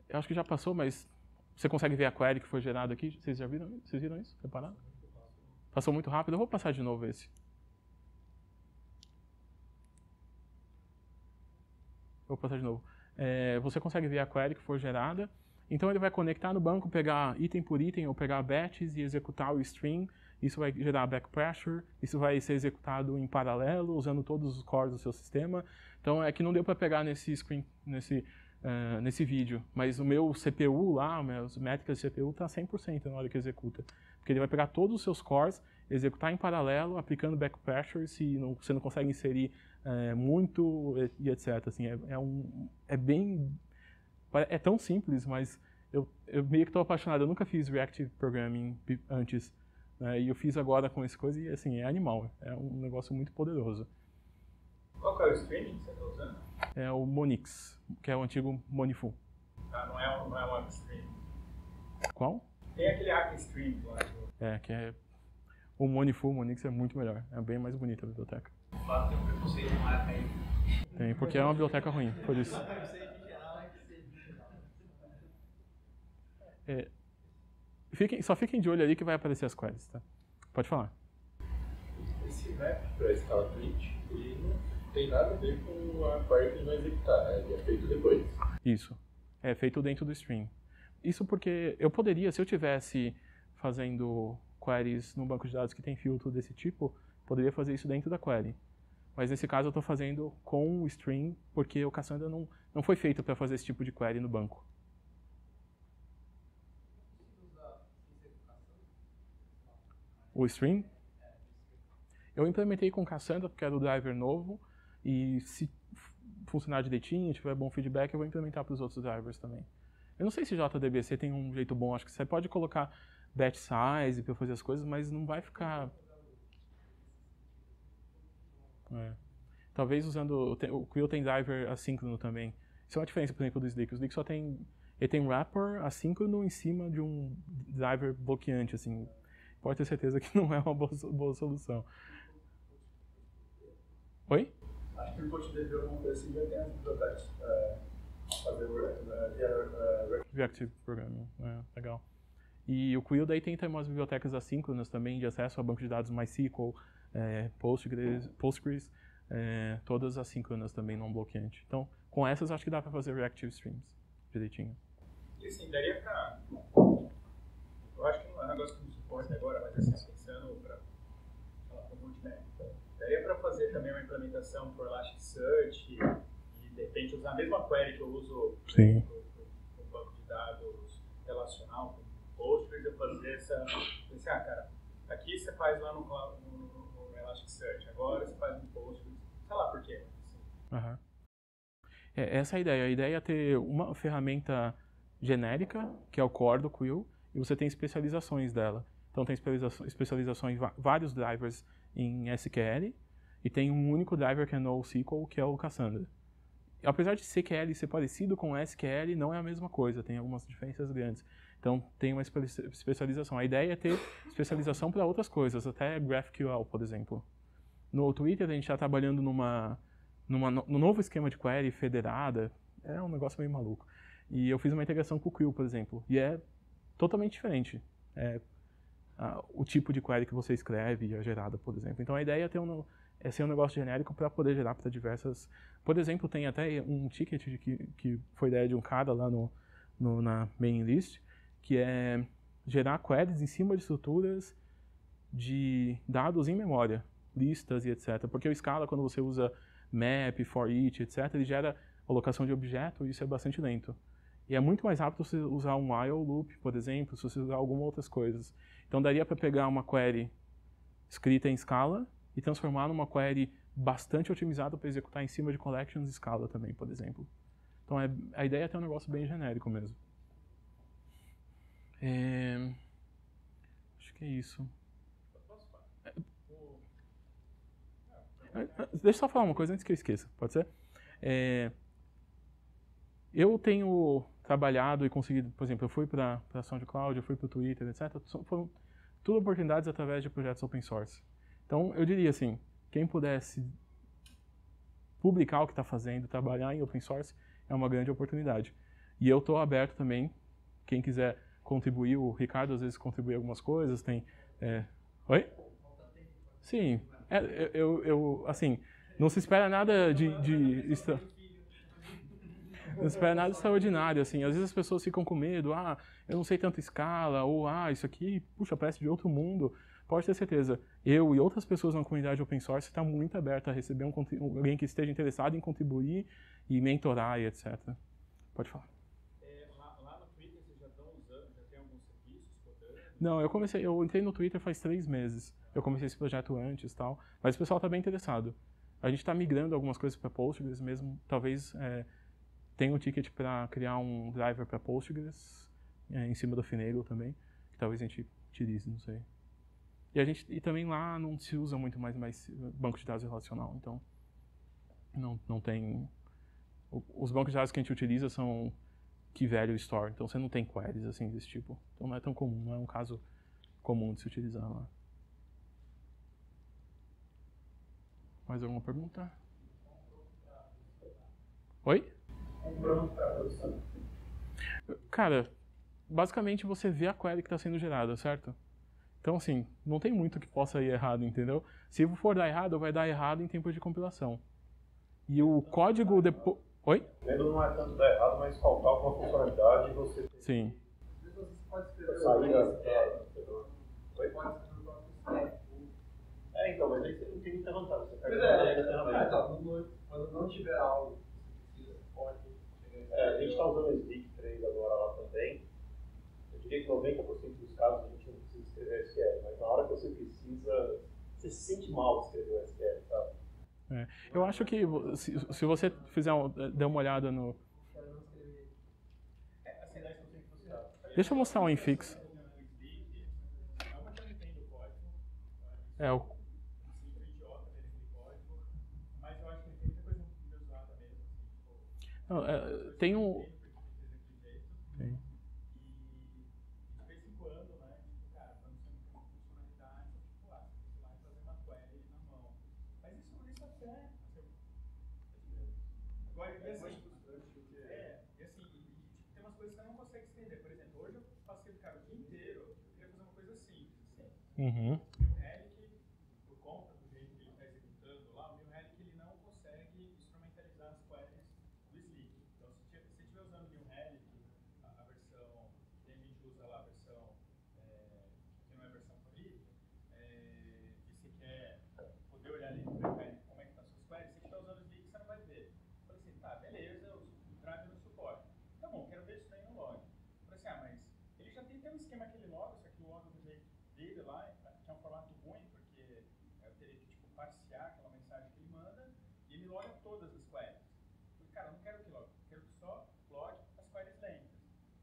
Speaker 1: Eu acho que já passou, mas você consegue ver a query que foi gerada aqui? Vocês já viram? Vocês viram isso? Repararam? Passou muito rápido. Eu vou passar de novo esse. Vou passar de novo. Você consegue ver a query que foi gerada. Então ele vai conectar no banco, pegar item por item ou pegar batches e executar o stream. Isso vai gerar backpressure, isso vai ser executado em paralelo, usando todos os cores do seu sistema. Então é que não deu para pegar nesse vídeo, mas o meu CPU lá, as métricas de CPU está 100% na hora que executa. Porque ele vai pegar todos os seus cores, executar em paralelo, aplicando backpressure, se você não consegue inserir muito e etc. Assim, é tão simples, mas eu meio que estou apaixonado. Eu nunca fiz Reactive Programming antes, né, e eu fiz agora com essa coisa e assim, é animal. É um negócio muito poderoso.
Speaker 4: Qual que é o streaming que você está usando?
Speaker 1: É o Monix, que é o antigo Monifu.
Speaker 4: Ah, não é o Upstream.
Speaker 1: Qual?
Speaker 4: Tem aquele Upstream lá.
Speaker 1: Que é o Monifu, o Monix é muito melhor. É bem mais bonita a biblioteca.
Speaker 4: O fato tem um preconceito com marca aí.
Speaker 1: Tem, porque é uma biblioteca ruim, por isso. Só fiquem de olho ali que vai aparecer as queries, tá? Pode falar.
Speaker 3: Esse map para escala print, ele não tem nada a ver com a query que ele vai executar, né? Ele é feito depois.
Speaker 1: Isso. É feito dentro do stream. Isso porque eu poderia, se eu tivesse fazendo queries no banco de dados que tem filtro desse tipo, poderia fazer isso dentro da query. Mas nesse caso eu estou fazendo com o stream, porque o Cassandra não foi feito para fazer esse tipo de query no banco. O stream? Eu implementei com Cassandra porque era o driver novo, e se funcionar direitinho, tiver bom feedback, eu vou implementar para os outros drivers também. Eu não sei se JDBC tem um jeito bom, acho que você pode colocar batch size para fazer as coisas, mas não vai ficar... Talvez usando... O Quill tem driver assíncrono também. Isso é uma diferença, por exemplo, do Slick. O Slick só tem... Ele tem wrapper assíncrono em cima de um driver bloqueante, assim. Pode ter certeza que não é uma boa solução. Oi?
Speaker 4: Acho que o PostDB alguma coisa assim já tem as bibliotecas fazer
Speaker 1: Reactive Programming, legal. E o Quill daí tem umas bibliotecas assíncronas também de acesso a banco de dados MySQL, Postgres, todas assíncronas também, não bloqueante. Então, com essas acho que dá para fazer Reactive Streams direitinho.
Speaker 4: E assim, daria pra... Eu acho que não é um negócio que não suporta agora, mas assim, pensando para o multimédia. Daria para fazer também uma implementação por Elasticsearch e de repente usar a mesma query que eu uso no banco de dados relacional, com Postgres, eu fazer essa... Pensar, cara, aqui você faz lá no Elasticsearch, agora você faz no Postgres, sei lá por quê.
Speaker 1: Assim. Essa é a ideia. A ideia é ter uma ferramenta genérica, que é o core do Quill, e você tem especializações dela. Então tem especializações, vários drivers em SQL, e tem um único driver que é NoSQL, que é o Cassandra. Apesar de CQL ser parecido com SQL, não é a mesma coisa, tem algumas diferenças grandes. Então tem uma especialização. A ideia é ter especialização para outras coisas, até GraphQL, por exemplo. No Twitter a gente está trabalhando no novo esquema de query federada, é um negócio meio maluco. E eu fiz uma integração com o Quill, por exemplo, e é totalmente diferente. O tipo de query que você escreve e é gerada, por exemplo. Então a ideia é ser um negócio genérico para poder gerar para diversas... Por exemplo, tem até um ticket que foi ideia de um cara lá na mailing list, que é gerar queries em cima de estruturas de dados em memória, listas e etc. Porque o Scala, quando você usa map, for each, etc., ele gera alocação de objeto e isso é bastante lento. E é muito mais rápido você usar um while loop, por exemplo, se você usar algumas outras coisas. Então daria para pegar uma query escrita em Scala e transformar numa query bastante otimizada para executar em cima de collections Scala também, por exemplo. Então a ideia é ter um negócio bem genérico mesmo. Acho que é isso. Deixa eu só falar uma coisa antes que eu esqueça, pode ser? Eu tenho trabalhado e conseguido, por exemplo, eu fui para a SoundCloud, eu fui para o Twitter, etc. Foram tudo oportunidades através de projetos open source. Então, eu diria assim, quem pudesse publicar o que está fazendo, trabalhar em open source, é uma grande oportunidade. E eu estou aberto também, quem quiser contribuir, o Ricardo às vezes contribui algumas coisas, tem... Oi? Sim, assim, não se espera nada de Não espera nada extraordinário, assim. Às vezes as pessoas ficam com medo, eu não sei tanta escala, ou isso aqui, puxa, parece de outro mundo. Pode ter certeza, eu e outras pessoas na comunidade open source estão muito abertos a receber alguém que esteja interessado em contribuir e mentorar e etc. Pode falar.
Speaker 4: Lá no Twitter vocês já estão usando, já tem alguns serviços rodando?
Speaker 1: Não, eu entrei no Twitter faz 3 meses. Eu comecei esse projeto antes e tal, mas o pessoal está bem interessado. A gente está migrando algumas coisas para Postgres mesmo, talvez tenha um ticket para criar um driver para Postgres em cima do Finagle também, que talvez a gente utilize, não sei. E também lá não se usa muito mais banco de dados relacional, então não tem... Os bancos de dados que a gente utiliza são Key Value Store, então você não tem queries assim desse tipo. Então não é tão comum, não é um caso comum de se utilizar lá. Mais alguma pergunta? Oi? Cara, basicamente você vê a query que está sendo gerada, certo? Então, assim, não tem muito que possa ir errado, entendeu? Se for dar errado, vai dar errado em tempo de compilação. E o código depois... Oi?
Speaker 3: O medo não é tanto dar errado, mas faltar alguma funcionalidade e você...
Speaker 1: Sim.
Speaker 2: Às vezes você pode escrever
Speaker 3: então, mas aí você não tem muita vantagem. Você perde
Speaker 2: quando não tiver algo que você precisa, pode...
Speaker 3: a gente está usando o Slick 3 agora lá também. Eu diria que 90% dos casos a gente não precisa escrever SQL, mas na hora que você precisa, você se sente mal de escrever o SQL, sabe?
Speaker 1: Eu acho que se você der uma olhada no... Deixa eu mostrar um infix. O...
Speaker 4: Mas eu acho que tem muita coisa muito usada mesmo.
Speaker 1: Não, tem um... Tem.
Speaker 4: De vez em quando, né? Tipo, cara, quando você não tem uma funcionalidade, tipo, você vai fazer uma query na mão. Mas isso até... Agora, e assim, tem umas coisas que você não consegue estender. Por exemplo, hoje eu passei, cara, o dia inteiro, eu queria fazer uma coisa simples, assim.
Speaker 1: Uhum.
Speaker 4: O New Relic, por conta do jeito que ele está executando lá, o New Relic ele não consegue instrumentalizar as queries do Slick. Então, se você estiver usando o New Relic, a versão, que a gente usa lá, a versão, que não é a versão Flip, e você quer poder olhar ali no New Relic como é que estão as suas queries, se você estiver usando o Slick, você não vai ver. Eu falei assim, tá, beleza, o driver no suporte. Tá bom, quero ver isso daí no log. Eu falei assim, mas ele já tem um esquema que ele loga, só que o loga do jeito dele lá, que é um formato ruim, porque eu teria que tipo, parsear aquela mensagem que ele manda, e ele loga todas as queries. Eu falei, cara, eu não quero que logue, eu quero que só logue as queries lentas.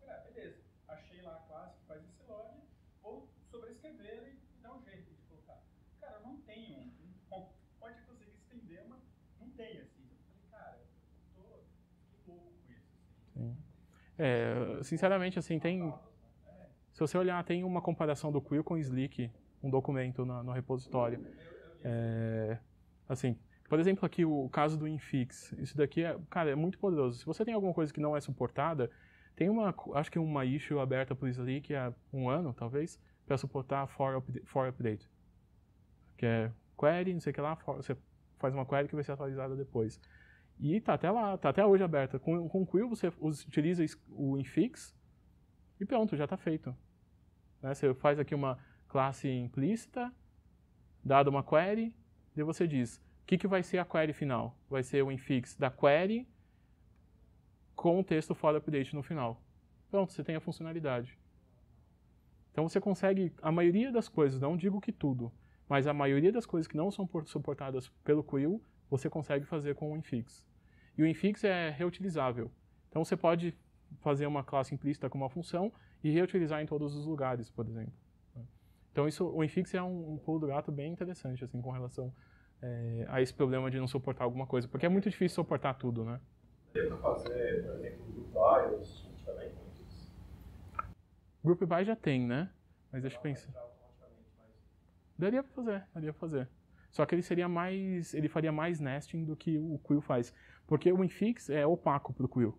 Speaker 4: Eu falei, beleza, achei lá a classe que faz esse log, vou sobrescrever e dar um jeito de colocar. Cara, eu não tenho um ponto, pode conseguir estender, mas não tem assim. Eu falei, cara, eu fiquei louco com isso. Assim.
Speaker 1: Sim. Sinceramente, assim, tem... Se você olhar, tem uma comparação do Quill com o Slick, um documento no repositório. Assim, por exemplo, aqui o caso do infix. Isso daqui, cara, é muito poderoso. Se você tem alguma coisa que não é suportada, tem acho que uma issue aberta para o Slick há 1 ano, talvez, para suportar for update. Que é query, não sei o que lá, você faz uma query que vai ser atualizada depois. E tá até lá, tá até hoje aberta. Com o Quill você utiliza o infix e pronto, já está feito. Né? Você faz aqui uma classe implícita, dado uma query, e você diz, o que vai ser a query final? Vai ser o infix da query com o texto for update no final. Pronto, você tem a funcionalidade. Então você consegue, a maioria das coisas, não digo que tudo, mas a maioria das coisas que não são suportadas pelo Quill, você consegue fazer com o infix. E o infix é reutilizável. Então você pode fazer uma classe implícita com uma função e reutilizar em todos os lugares, por exemplo. Então o infix é um pulo do gato bem interessante, assim, com relação a esse problema de não suportar alguma coisa, porque é muito difícil suportar tudo, né?
Speaker 3: Deu para fazer, por exemplo, group by ou Stint também com isso?
Speaker 1: Group by já tem, né? Mas deixa eu pensar. Daria para fazer. Só que ele faria mais nesting do que o Quill faz. Porque o infix é opaco para o Quill.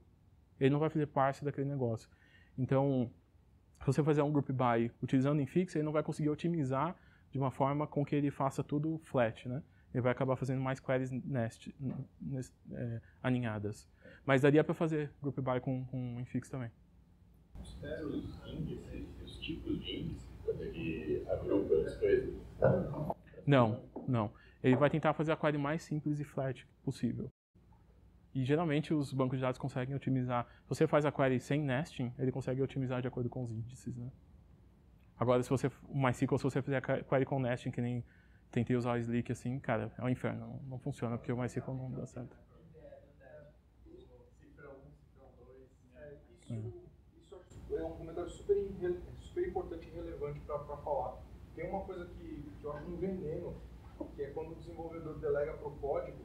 Speaker 1: Ele não vai fazer parte daquele negócio. Então, se você fazer um group by utilizando o infix, ele não vai conseguir otimizar de uma forma com que ele faça tudo flat, né? Ele vai acabar fazendo mais queries aninhadas. Mas daria para fazer group by com infix também.
Speaker 6: Considera os índices, os tipos de índice, quando ele agrupa as coisas?
Speaker 1: Não. Ele vai tentar fazer a query mais simples e flat possível. E geralmente os bancos de dados conseguem otimizar. Se você faz a query sem nesting, ele consegue otimizar de acordo com os índices, né? Agora, se você, o MySQL, se você fizer a query com nesting, que nem tentei usar o Slick assim, cara, é um inferno. Não funciona, porque o MySQL não dá certo.
Speaker 5: Isso é um comentário super importante e relevante para falar. Tem uma coisa que eu acho um veneno, que é quando o desenvolvedor delega para o código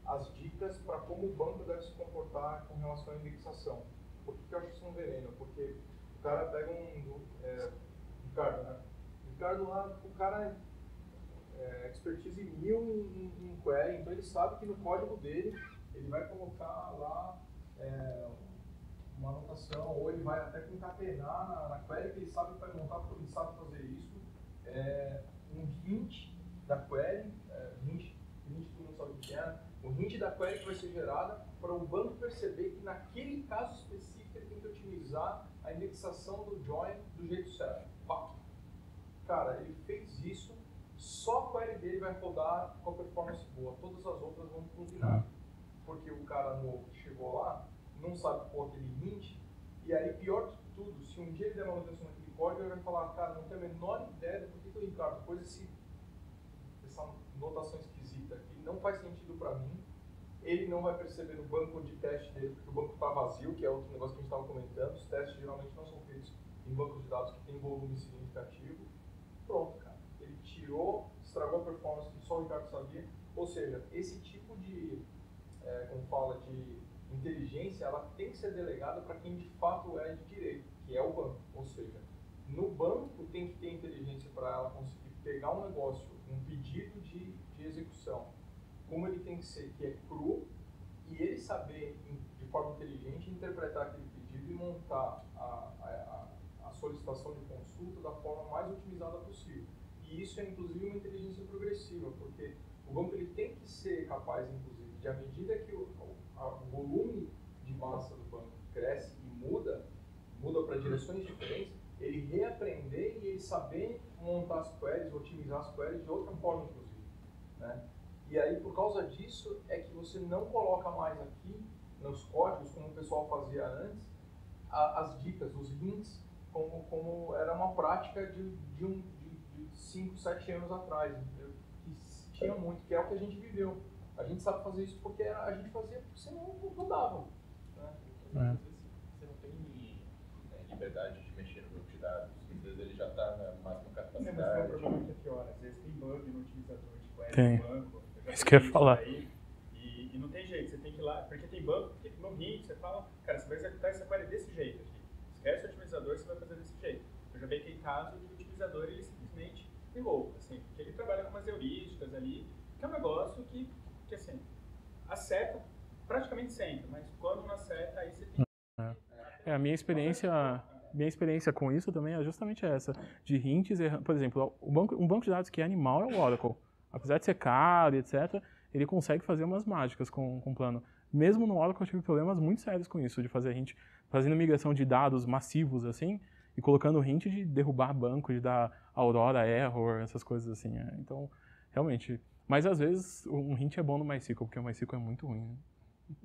Speaker 5: as dicas para como o banco deve se comportar com relação à indexação. Por que eu acho isso um veneno? Porque o cara pega Ricardo, né? Ricardo lá, o cara expertise 1000 em query, então ele sabe que no código dele ele vai colocar lá uma anotação, ou ele vai até concatenar na query que ele sabe que vai montar, porque ele sabe fazer isso, um hint da query, hint todo mundo sabe o que é, o hint da query que vai ser gerada para o banco perceber que naquele caso específico ele tem que otimizar a indexação do join do jeito certo. Pá. Cara, ele fez isso, só a query dele vai rodar com a performance boa, todas as outras vão combinar. Porque o cara novo que chegou lá não sabe pôr aquele hint, e aí pior de tudo, se um dia ele der manutenção naquele código, ele vai falar, cara, não tenho a menor ideia do que o Ricardo pôs essa notação esquisita aqui, não faz sentido para mim, ele não vai perceber no banco de teste dele, porque o banco está vazio, que é outro negócio que a gente estava comentando, os testes geralmente não são feitos em bancos de dados que tem volume significativo. Pronto, cara, ele tirou, estragou a performance que só o Ricardo sabia, ou seja, esse tipo de, como fala, de inteligência, ela tem que ser delegada para quem de fato é de direito, que é o banco, ou seja, no banco tem que ter inteligência para ela conseguir pegar um negócio, um pedido de execução, como ele tem que ser, que é cru, e ele saber, de forma inteligente, interpretar aquele pedido e montar a solicitação de consulta da forma mais otimizada possível. E isso é, inclusive, uma inteligência progressiva, porque o banco ele tem que ser capaz, inclusive, de, à medida que o volume de massa do banco cresce e muda para direções diferentes, ele reaprender e ele saber montar as queries, otimizar as queries de outra forma, inclusive, né? E aí, por causa disso, é que você não coloca mais aqui, nos códigos, como o pessoal fazia antes, as dicas, os hints, como era uma prática de 5, 7 anos atrás, entendeu? Que tinha muito, que é o que a gente viveu. A gente sabe fazer isso porque a gente fazia, porque senão não dava. Né?
Speaker 6: Você não tem liberdade de mexer no banco de dados, às vezes ele já está na máxima capacidade.
Speaker 4: Mas tem um problema que é pior, às vezes tem bug no utilizador de query
Speaker 1: Tem.
Speaker 4: do banco.
Speaker 1: Isso que eu ia falar.
Speaker 4: E não tem jeito, você tem que ir lá, porque tem banco, porque no hint você fala, cara, você vai executar essa query desse jeito aqui. Esquece o otimizador, você vai fazer desse jeito. Eu já vi aquele caso de o otimizador ele simplesmente errou, assim, porque ele trabalha com umas heurísticas ali, que é um negócio que assim, acerta praticamente sempre, mas quando não acerta, aí você tem que...
Speaker 1: A minha experiência com isso também é justamente essa, de hints, por exemplo, um banco de dados que é animal é o Oracle. Apesar de ser caro e etc., ele consegue fazer umas mágicas com o plano. Mesmo no Oracle eu tive problemas muito sérios com isso, de fazer hint, fazendo migração de dados massivos assim, e colocando hint de derrubar banco, de dar Aurora error, essas coisas assim. Então, realmente... Mas às vezes um hint é bom no MySQL, porque o MySQL é muito ruim. Né?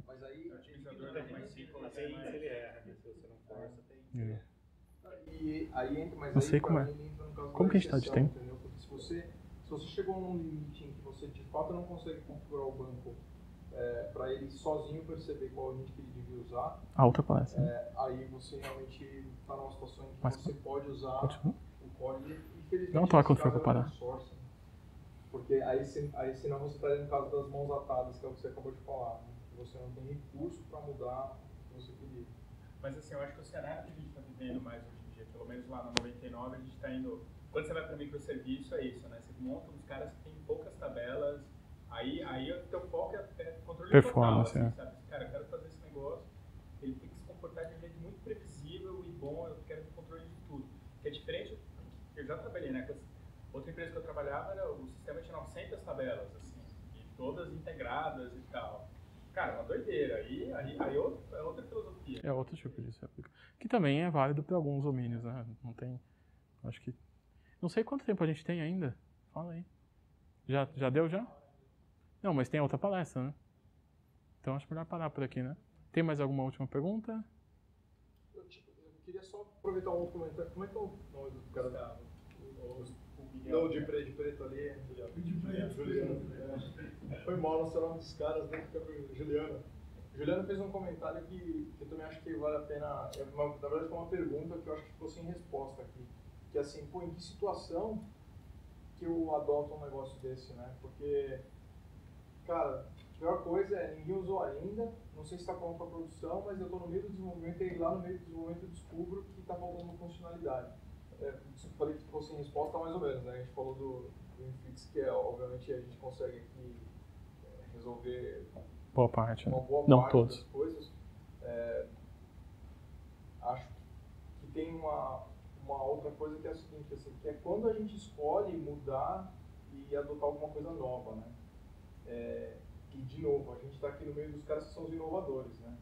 Speaker 5: Mas aí
Speaker 4: O otimizador do MySQL
Speaker 3: Até isso ele erra, se você não força, tem que...
Speaker 5: E aí entra, mas
Speaker 1: Não sei
Speaker 5: aí
Speaker 1: como
Speaker 5: pra
Speaker 1: é.
Speaker 5: mim entra no caso
Speaker 1: Como
Speaker 5: da
Speaker 1: que a gente tá de
Speaker 5: exceção,
Speaker 1: tempo?
Speaker 5: entendeu? Porque se você chegou num limite em que você de fato não consegue configurar o banco para ele sozinho perceber qual é o limite que ele devia usar,
Speaker 1: A outra palestra.
Speaker 5: aí você realmente está numa situação em que
Speaker 1: Mas
Speaker 5: você pode usar
Speaker 1: continua?
Speaker 5: o código e infelizmente
Speaker 1: Não toca quando
Speaker 5: esse
Speaker 1: for
Speaker 5: caso
Speaker 1: pra
Speaker 5: é
Speaker 1: parar.
Speaker 5: open source, né? Porque aí senão você está no caso das mãos atadas, que é o que você acabou de falar, né? Você não tem recurso para mudar o que você queria.
Speaker 4: Mas assim, eu acho que o cenário que a gente está vivendo mais hoje em dia, pelo menos lá na 99, a gente está indo... Quando você vai para microserviço, é isso, né? Você monta uns caras que tem poucas tabelas, aí o teu foco é controle
Speaker 1: Performance,
Speaker 4: total, assim, sabe? Cara, eu quero fazer esse negócio, ele tem que se comportar de um jeito muito previsível e bom, eu quero controle de tudo. Que é diferente, eu já trabalhei, né? Outra empresa que eu trabalhava, o sistema tinha 900 tabelas, assim, e todas integradas e tal. Cara, é uma doideira. Aí é outra filosofia.
Speaker 1: É outro tipo de réplica. Que também é válido para alguns domínios, né? Não tem... Acho que... Não sei quanto tempo a gente tem ainda. Fala aí. Já deu já? Não, mas tem outra palestra, né? Então acho melhor parar por aqui, né? Tem mais alguma última pergunta?
Speaker 5: Eu queria só aproveitar um outro comentário. Como é que é o nome do cara? Não, de preto ali. Juliano. Foi mal no seu nome dos caras, né? Juliano. Juliano fez um comentário que eu também acho que vale a pena. Na verdade, foi uma pergunta que eu acho que ficou sem resposta aqui. Que é assim, pô, em que situação que eu adoto um negócio desse, né? Porque, cara, a pior coisa é ninguém usou ainda, não sei se está pronto para produção, mas eu estou no meio do desenvolvimento e lá no meio do desenvolvimento eu descubro que está faltando uma funcionalidade. Eu falei que ficou sem resposta mais ou menos, né? A gente falou do Infix, que obviamente a gente consegue aqui resolver
Speaker 1: boa parte,
Speaker 5: uma boa
Speaker 1: não
Speaker 5: parte
Speaker 1: todos.
Speaker 5: das coisas. Acho que tem uma outra coisa que é a seguinte, assim, que é quando a gente escolhe mudar e adotar alguma coisa nova, né? E de novo, a gente está aqui no meio dos caras que são os inovadores, né?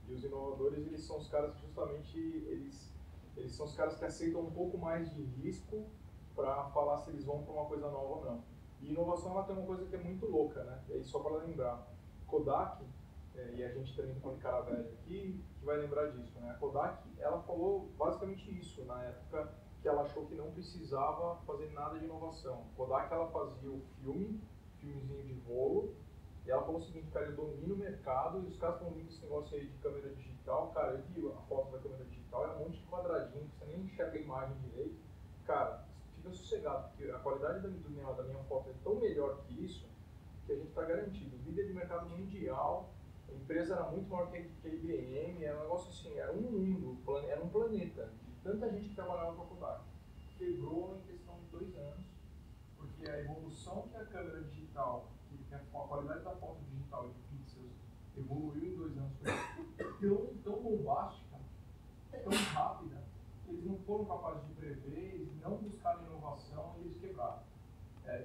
Speaker 5: E os inovadores, eles são os caras que justamente, eles são os caras que aceitam um pouco mais de risco para falar se eles vão para uma coisa nova ou não. E inovação, ela tem uma coisa que é muito louca, né? E aí, só para lembrar, Kodak, e a gente também tem um cara velho aqui que vai lembrar disso, né? A Kodak, ela falou basicamente isso na época que ela achou que não precisava fazer nada de inovação. Kodak, ela fazia o filmezinho de rolo, e ela falou o seguinte, cara, eu domino o mercado, e os caras estão vindo esse negócio aí de câmera digital, cara, eu vi a foto da câmera digital, é um monte de quadradinho, você nem enxerga a imagem direito. Cara, fica sossegado, porque a qualidade da minha foto é tão melhor que isso, que a gente está garantido. Líder de mercado mundial, a empresa era muito maior que a IBM, era um negócio assim, era um mundo, era um planeta, de tanta gente que trabalhava com a Kodak. Quebrou em questão de 2 anos, porque a evolução que a câmera digital, que a qualidade da foto digital e de pixels evoluiu em 2 anos, foi tão bombástica, tão rápida, que eles não foram capazes de prever, eles não buscaram inovação e eles quebraram.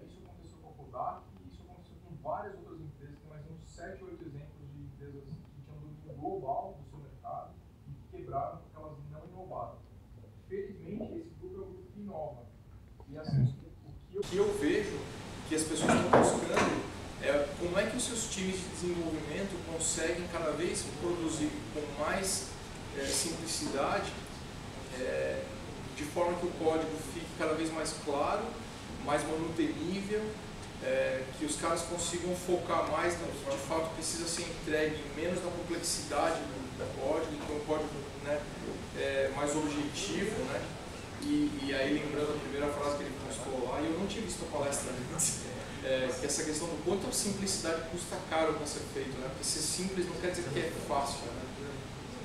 Speaker 5: Isso aconteceu com a Kodak, e isso aconteceu com várias outras empresas, tem mais uns 7 ou 8 exemplos de empresas que tinham domínio global do seu mercado e que quebraram porque elas não inovaram. Felizmente, esse grupo é o grupo que inova. E assim, o que eu vejo que as pessoas estão buscando é como é que os seus times de desenvolvimento conseguem cada vez produzir com mais simplicidade, de forma que o código fique cada vez mais claro, mais manutenível, que os caras consigam focar mais no que de fato precisa ser entregue, menos na complexidade do código, então o código, né, mais objetivo, né? E aí, lembrando a primeira frase que ele postou lá, e eu não tinha visto a palestra antes, que essa questão do quanto a simplicidade custa caro para ser feito, né? Porque ser simples não quer dizer que é fácil, né?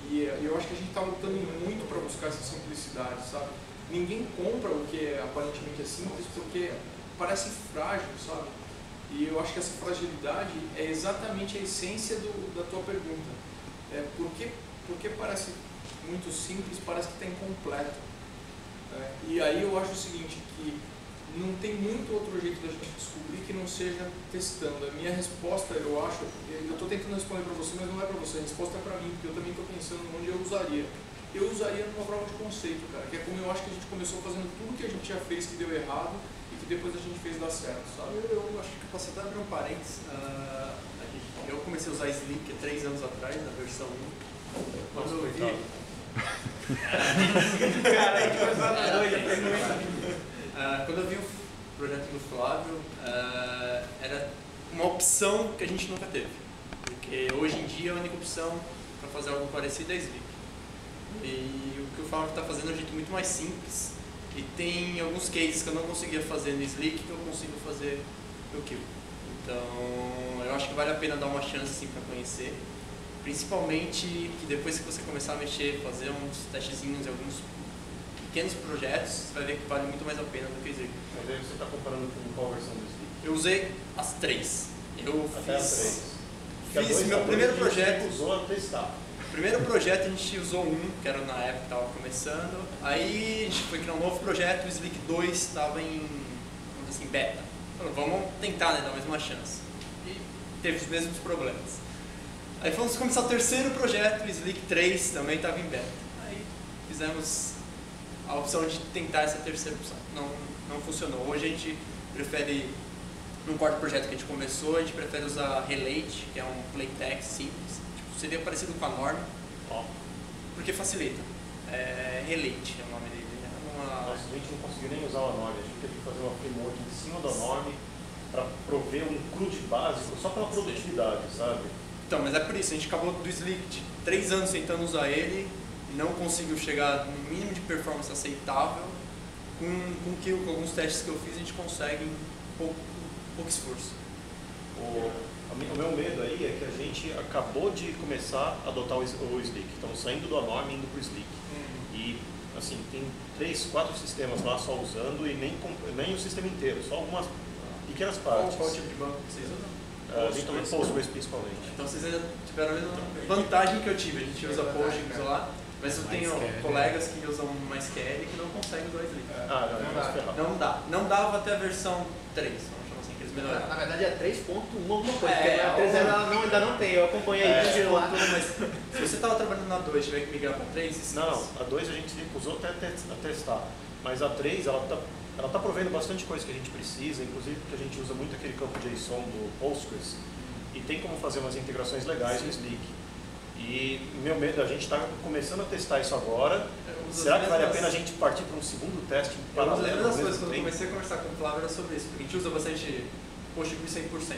Speaker 5: E eu acho que a gente está lutando muito para buscar essa simplicidade, sabe? Ninguém compra o que aparentemente é simples porque parece frágil, sabe? E eu acho que essa fragilidade é exatamente a essência da tua pergunta. Porque parece muito simples, parece que está incompleto. E aí eu acho o seguinte, que não tem muito outro jeito da gente descobrir que não seja testando. A minha resposta, eu acho, eu estou tentando responder para você, mas não é para você, a resposta é para mim, porque eu também estou pensando onde eu usaria. Eu usaria numa prova de conceito, cara, que é como eu acho que a gente começou fazendo tudo que a gente já fez que deu errado e que depois a gente fez dar certo, sabe?
Speaker 7: Eu acho que posso até abrir um parênteses. Eu comecei a usar Slick 3 anos atrás, na versão 1. Quando eu vi... Cara, a gente vai falar na doida, quando eu vi o projeto do Flávio, era uma opção que a gente nunca teve. Porque hoje em dia a única opção para fazer algo parecido é Slick. E o que o Flávio está fazendo é um jeito muito mais simples. E tem alguns cases que eu não conseguia fazer no Slick que eu consigo fazer no Kill. Então eu acho que vale a pena dar uma chance assim, para conhecer. Principalmente que depois que você começar a mexer, fazer uns testezinhos em alguns pequenos projetos, você vai ver que vale muito mais a pena do que o Slick.
Speaker 3: Mas aí você está comparando com qual versão do Slick?
Speaker 7: Eu usei as 3.
Speaker 3: Até as 3.
Speaker 7: Fiz meu primeiro projeto.
Speaker 3: Usou a testar.
Speaker 7: Primeiro projeto a gente usou que era na época que estava começando. Aí a gente foi criar um novo projeto, o Slick 2 estava em assim, beta. Falei, vamos tentar, né, dar mais uma chance. E teve os mesmos problemas. Aí fomos começar o terceiro projeto, o Slick 3 também estava em beta. Aí fizemos a opção de tentar essa terceira opção. Não funcionou. Hoje a gente prefere, no quarto projeto que a gente começou, a gente prefere usar Relate, que é um playtext simples. Tipo, seria parecido com a Norm, porque facilita. Relate é o nome dele.
Speaker 8: Nossa, a gente não conseguiu nem usar a Norm, a gente teve que fazer uma framework em cima da Norm para prover um CRUD básico só pela produtividade, sabe?
Speaker 7: Então, mas é por isso, a gente acabou do Slick de 3 anos tentando usar ele, não conseguiu chegar no mínimo de performance aceitável. Com alguns testes que eu fiz, a gente consegue pouco esforço.
Speaker 8: O meu medo aí é que a gente acabou de começar a adotar o Slick. Estamos saindo do Norm e indo para o Slick. E, assim, tem 3, 4 sistemas lá só usando e nem o sistema inteiro, só algumas pequenas partes.
Speaker 7: Qual tipo de banco vocês usam?
Speaker 8: A gente também Postgres principalmente.
Speaker 7: Então vocês ainda tiveram a mesma vantagem que eu tive. A gente usa Postgres lá, mas eu tenho colegas que usam MySQL e que não conseguem usar o Slick. Não dava até a versão 3, vamos chamar assim, que eles melhoraram.
Speaker 9: Na verdade é 3.1 alguma coisa, porque a 3 ainda não tem, eu acompanhei aí de lá.
Speaker 7: Mas se você estava trabalhando na 2 e tiver que migrar para 3,
Speaker 8: Não, a 2 a gente usou até testar, mas a 3 ela tá provendo bastante coisa que a gente precisa, inclusive porque a gente usa muito aquele campo JSON do Postgres e tem como fazer umas integrações legais no Slick. E meu medo, a gente está começando a testar isso agora. Será que vale a pena a gente partir para um segundo teste em paralelo?
Speaker 7: Uma das coisas quando eu comecei a conversar com o Flávio era sobre isso, porque a gente usa bastante Postgres 100%.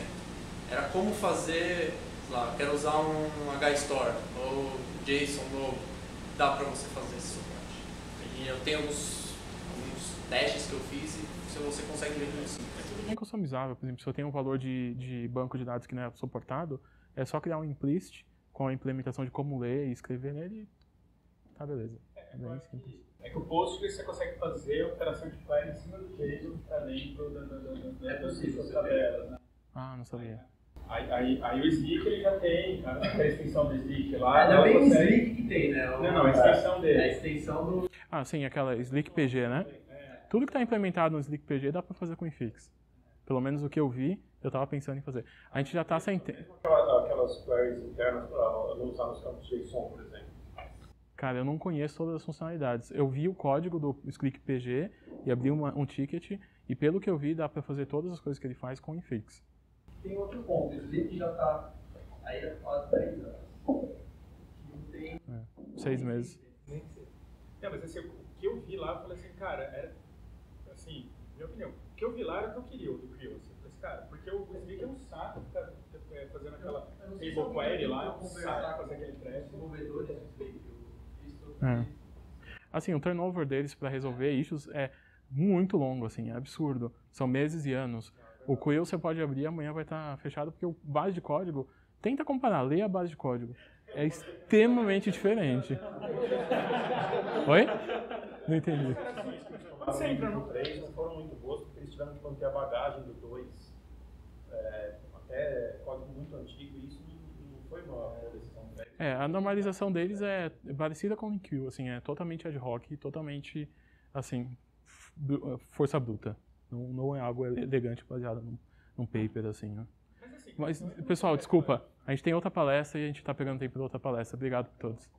Speaker 7: Era como fazer, sei lá, quero usar um HStore ou JSON novo, dá para você fazer esse suporte. E eu tenho alguns testes que eu fiz e você consegue ver isso.
Speaker 1: É tudo bem customizável. Por exemplo, se eu tenho um valor de banco de dados que não é suportado, é só criar um implicit com a implementação de como ler e escrever nele, tá beleza. É bem simples.
Speaker 4: É que o Postgres você consegue fazer operação de query em cima do JSON para dentro das tabelas, né?
Speaker 1: Ah, não sabia.
Speaker 4: Aí o Slick ele já tem a extensão do Slick lá.
Speaker 2: Não é bem o Slick que tem, né?
Speaker 4: Não, a extensão dele.
Speaker 2: A extensão do...
Speaker 1: Ah, sim, aquela Slick PG, né? Tudo que está implementado no Slick PG dá para fazer com infix. Pelo menos o que eu vi, eu estava pensando em fazer. A gente já está sem tempo.
Speaker 3: Aquelas queries internas para usar nos campos JSON, por exemplo.
Speaker 1: Cara, eu não conheço todas as funcionalidades. Eu vi o código do Slick PG e abri um ticket, e pelo que eu vi, dá para fazer todas as coisas que ele faz com infix.
Speaker 2: Tem outro ponto, o Slick já está aí há quase 3 anos. Não tem...
Speaker 1: 6 meses.
Speaker 4: Não, mas assim, o que eu vi lá, eu falei assim, cara, era, assim, minha opinião, o que eu vi lá era o que eu queria do Creo, assim, cara, porque o Slick é um saco ficar fazendo aquela table query lá, é um saco fazer aquele trecho.
Speaker 2: Desenvolvedores do Slick,
Speaker 1: Assim, o turnover deles para resolver issues é muito longo, assim, é absurdo. São meses e anos. O Creo você pode abrir e amanhã vai estar fechado, porque o base de código, tenta comparar, lê a base de código. É extremamente diferente. Oi? Não entendi.
Speaker 3: Quando você entra no 3, não foram muito boas, porque eles tiveram que manter a bagagem do 2, até código muito antigo, e isso não foi uma boa decisão.
Speaker 1: A normalização deles é parecida com o LinQ, assim, é totalmente ad hoc, totalmente, assim, força bruta. Não é algo elegante baseado num paper, assim, né? Mas, pessoal, desculpa, a gente tem outra palestra e a gente está pegando tempo da outra palestra. Obrigado por todos.